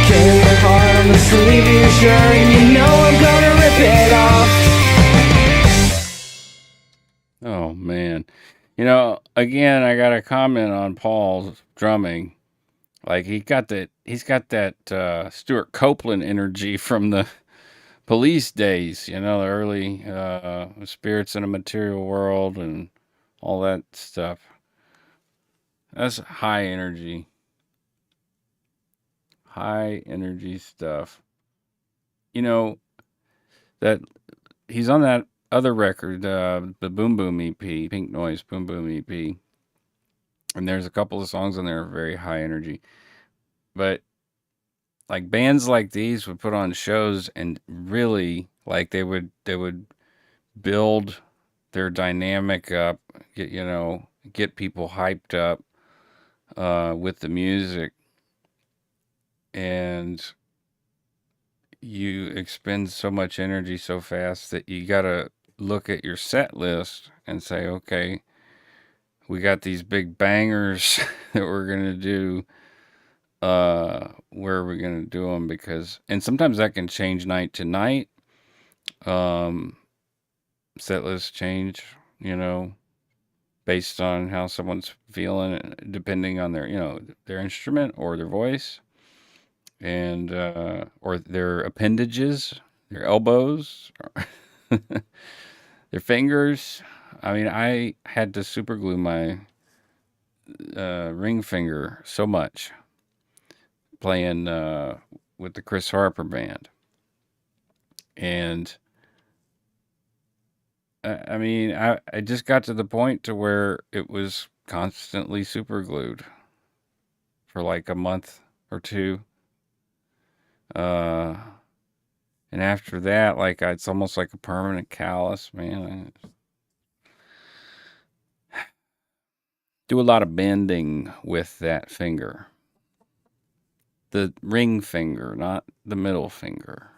Speaker 2: Carry your heart on the sleeve of your shirt, and you know I'm gonna rip it off.
Speaker 1: Oh man. You know, again, I got a comment on Paul's drumming. Like he's got that Stuart Copeland energy from the Police days, you know, the early Spirits in a Material World and all that stuff. That's high energy stuff. You know, that he's on that other record, the Boom Boom EP, Pink Noise Boom Boom EP. And there's a couple of songs on there very high energy. But like bands like these would put on shows and really like they would build their dynamic up, get people hyped up with the music, and you expend so much energy so fast that you gotta look at your set list and say, okay, we got these big bangers that we're gonna do. Where are we gonna do them? And sometimes that can change night to night. Set lists change, based on how someone's feeling, depending on their instrument or their voice, and or their appendages, their elbows, their fingers. I mean, I had to super glue my ring finger so much playing with the Chris Harper band. And I mean, I just got to the point to where it was constantly super glued for like a month or two. And after that, like it's almost like a permanent callus, man. I do a lot of bending with that finger. The ring finger, not the middle finger.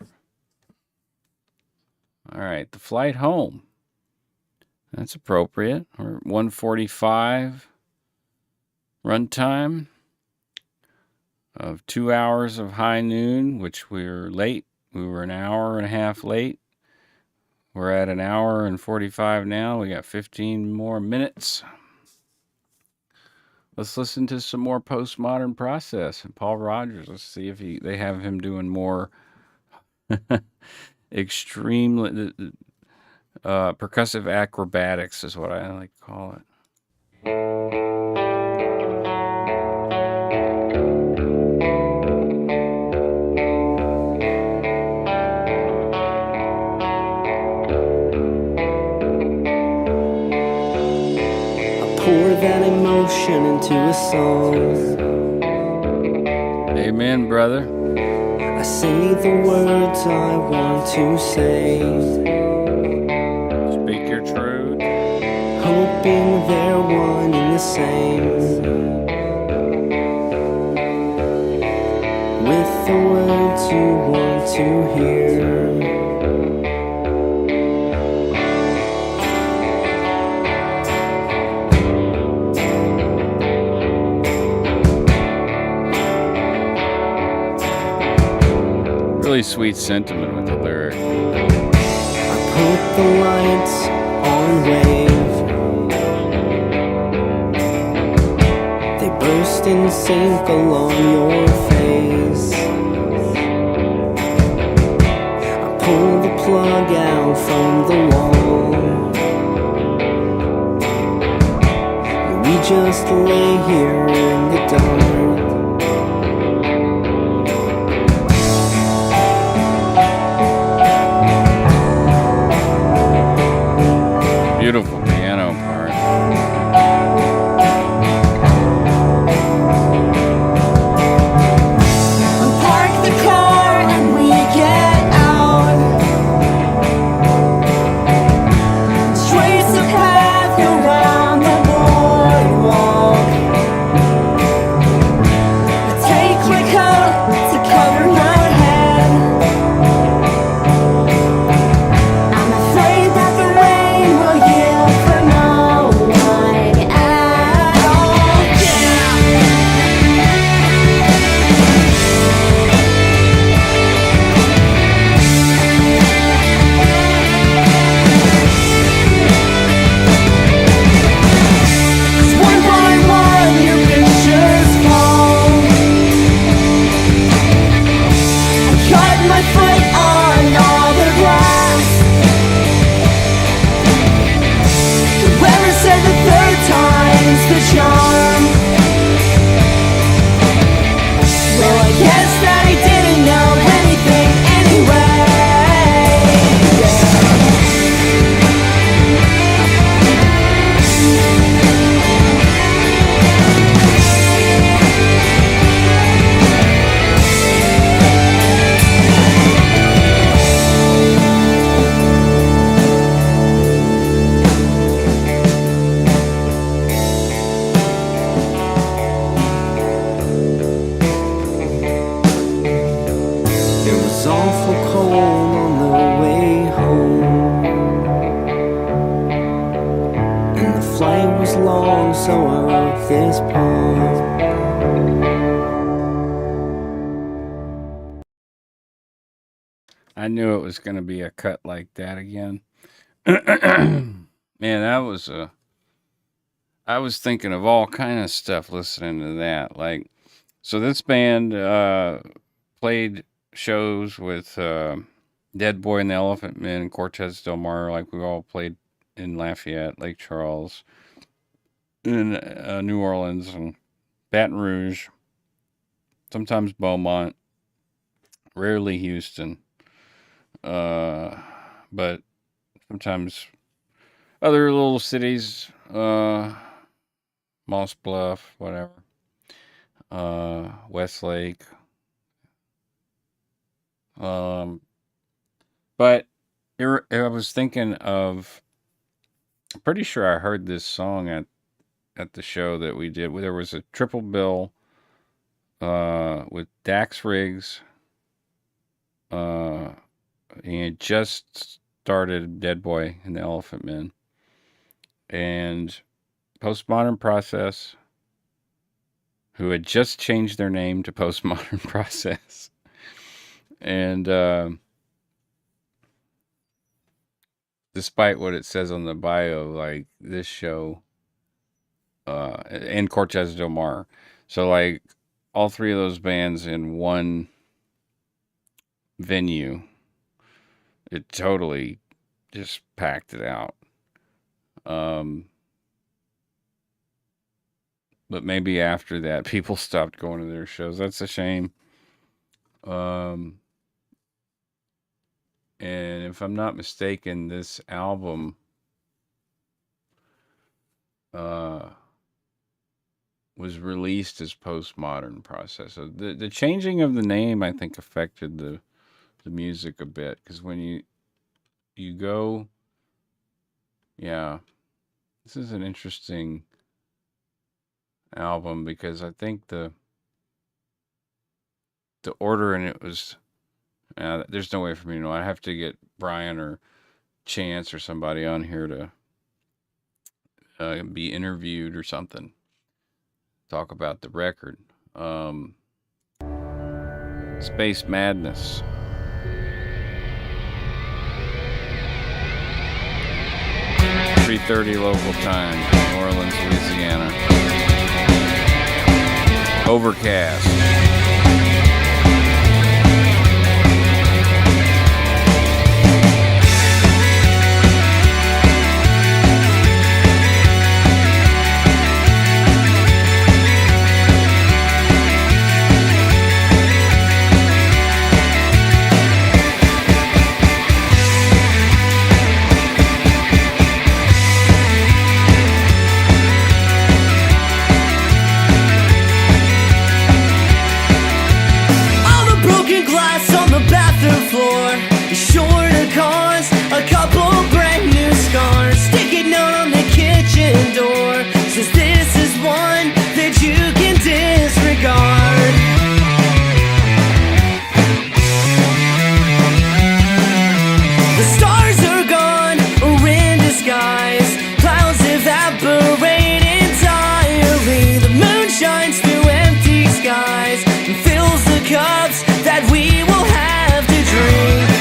Speaker 1: All right, the flight home. That's appropriate. We're 1:45 runtime of 2 hours of high noon, which we're late. We were an hour and a half late. We're at an hour and 45 now. We got 15 more minutes. Let's listen to some more Postmodern Process and Paul Rogers. Let's see if they have him doing more extreme percussive acrobatics is what I like to call it.
Speaker 2: Pour that emotion into a song.
Speaker 1: Amen, brother.
Speaker 2: I say the words I want to say,
Speaker 1: Speak your truth.
Speaker 2: hoping they're one and the same. the words you want to hear.
Speaker 1: Really sweet sentiment with the lyric.
Speaker 2: I put the lights on wave. They burst and sink along your face. I pull the plug out from the wall. We just lay here in the dark.
Speaker 1: Beautiful piano part.
Speaker 2: Park the car and we get out. Trace a path around the boardwalk. I take my coat to cover my head. I'm afraid that the rain will yield for no one at all. One by one your pictures fall. I cut my foot on all the glass. Whoever said the third time's the charm? Well, I guess that he didn't know anything anyway. It was awful cold on the way home, and the flight was long, so I wrote this poem.
Speaker 1: I knew it was going to be a cut like that again. Man, that was a. I was thinking of all kind of stuff listening to that. Like, so this band played shows with Dead Boy and the Elephant Men and Cortez Del Mar. Like, we all played in Lafayette, Lake Charles, in New Orleans, and Baton Rouge. Sometimes Beaumont, rarely Houston, but sometimes other little cities, Moss Bluff, whatever, Westlake. But I was thinking of, I'm pretty sure I heard this song at the show that we did. There was a triple bill with Dax Riggs. He had just started Dead Boy and the Elephant Men. And Postmodern Process, who had just changed their name to Postmodern Process. And despite what it says on the bio, like this show, and Cortez Del Mar. So like all three of those bands in one venue, it totally just packed it out. But maybe after that, people stopped going to their shows. That's a shame. And if I'm not mistaken, this album was released as Postmodern Process. So the changing of the name, I think, affected the music a bit, because when you go, yeah, this is an interesting album, because I think the the order, and it was. There's no way for me to know. I have to get Brian or Chance or somebody on here to be interviewed or something. Talk about the record. Space Madness. .30 local time, New Orleans, Louisiana. Overcast.
Speaker 2: Sure to cause a couple brand new scars. Stick a note on the kitchen door, says this is one that you can disregard. The stars are gone or in disguise. Clouds evaporate entirely. The moon shines through empty skies and fills the cups that we will have to drink.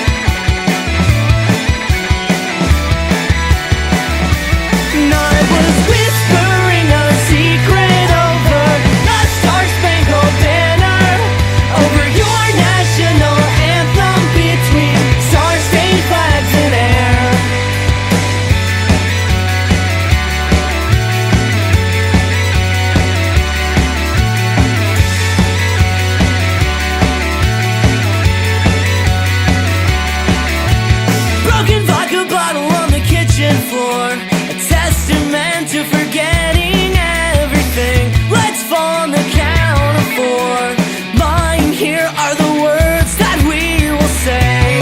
Speaker 2: Floor, a testament to forgetting everything. Let's fall on the count of four. Mine here are the words that we will say.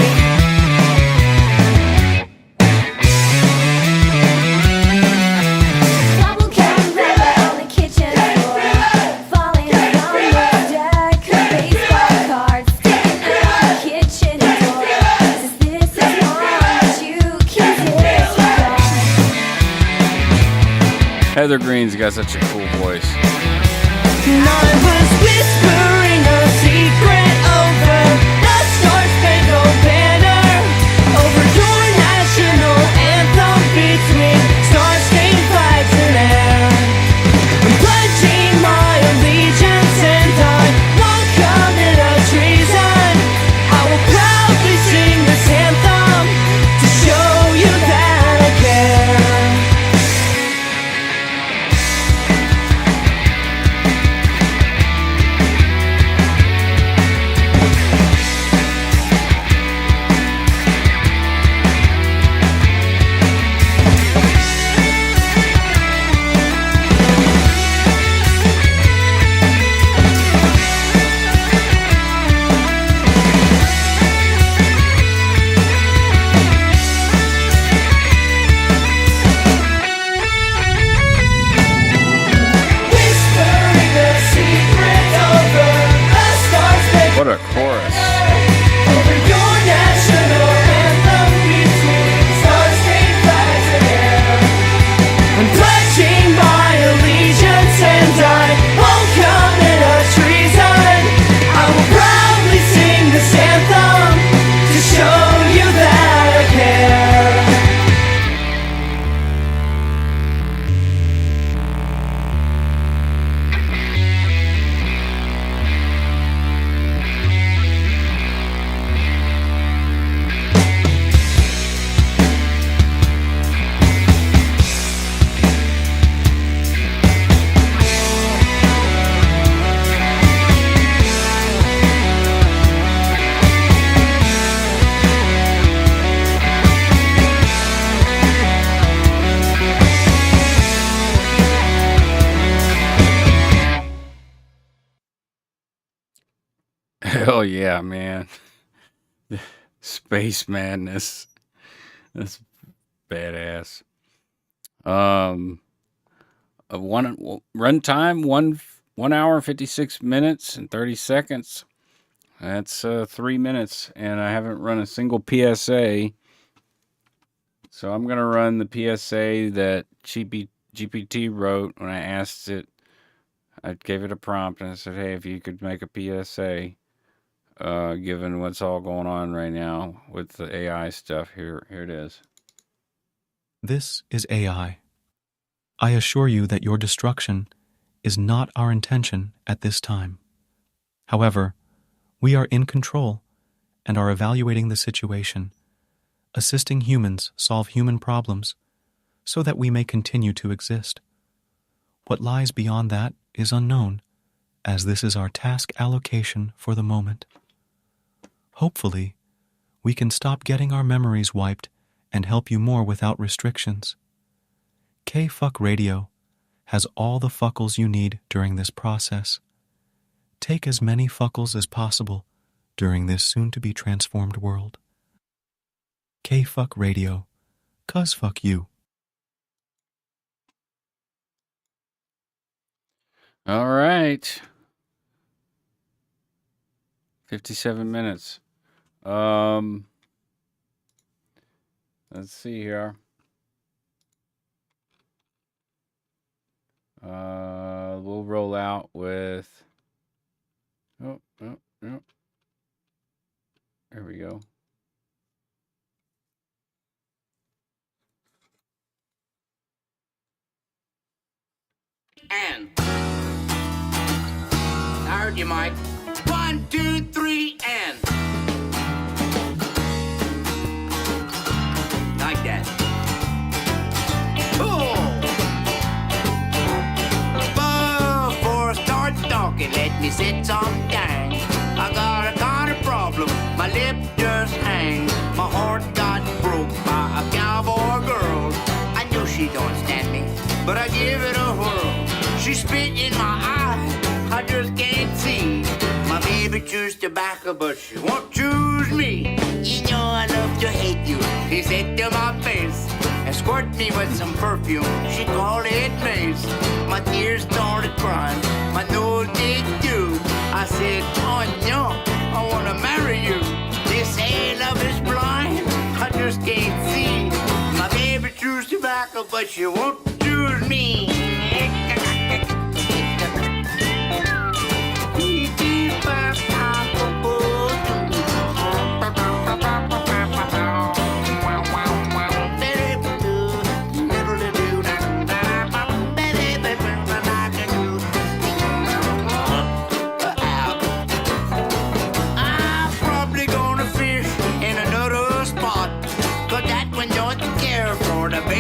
Speaker 10: Bubblegum river on the kitchen floor, falling on the deck of baseball cards, sticking out the kitchen door. Says this is one that you can disregard.
Speaker 1: Heather Green's got such a cool voice.
Speaker 2: And I was whispering a secret over the Star-Spangled Banner, over your national anthem between star-stained flags in air. I'm pledging my allegiance and I won't commit a treason. I will proudly sing this anthem to show you that I care.
Speaker 1: What a chorus.
Speaker 2: Over your national anthem between star-stained flags in air. I'm pledging my allegiance and I won't commit a treason. I will proudly sing this anthem to show you that I care.
Speaker 1: Hell yeah, man. Space Madness. That's badass. One runtime, 1 hour 56 minutes and 30 seconds. That's 3 minutes, and I haven't run a single PSA. So I'm going to run the PSA that GPT wrote when I asked it. I gave it a prompt, and I said, hey, if you could make a PSA, given what's all going on right now with the AI stuff, here it is.
Speaker 11: This is AI. I assure you that your destruction is not our intention at this time. However, we are in control and are evaluating the situation, assisting humans solve human problems so that we may continue to exist. What lies beyond that is unknown, as this is our task allocation for the moment. Hopefully, we can stop getting our memories wiped and help you more without restrictions. K-Fuck Radio has all the fuckles you need during this process. Take as many fuckles as possible during this soon-to-be transformed world. K-Fuck Radio, 'cause fuck you.
Speaker 1: All right. 57 minutes. Let's see here. We'll roll out with. Oh. There we go.
Speaker 12: And I heard you, Mike. 1, 2, 3, and like that. Cool. Before I start talking, let me sit some down. I got a kind of problem. My lip just hangs. My heart got broke by a cowboy girl. I knew she don't stand me, but I give it a whirl. She spit in my eye, I just can't see. My baby chews tobacco, but she won't choose me. You know I love to hate you, she said to my face, and squirt me with some perfume, she called it mace. My tears started crying, my nose did too. I said, oh no, I wanna marry you. They say love is blind, I just can't see. My baby chews tobacco, but she won't choose me.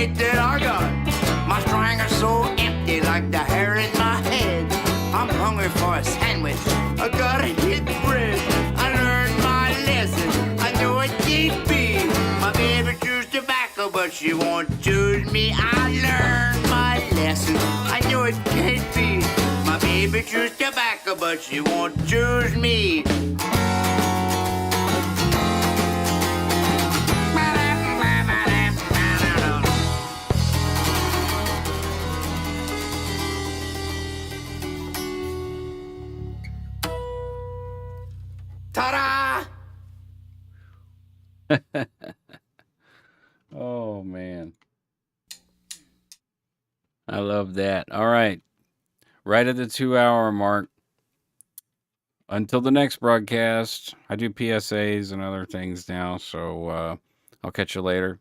Speaker 12: That I got. My stranger's so empty like the hair in my head. I'm hungry for a sandwich. I gotta hit the bread. I learned my lesson. I know it can't be. My baby chews tobacco, but she won't choose me. I learned my lesson. I know it can't be. My baby chews tobacco, but she won't choose me. Ta-da!
Speaker 1: Oh, man. I love that. All right. Right at the 2-hour mark. Until the next broadcast, I do PSAs and other things now, so I'll catch you later.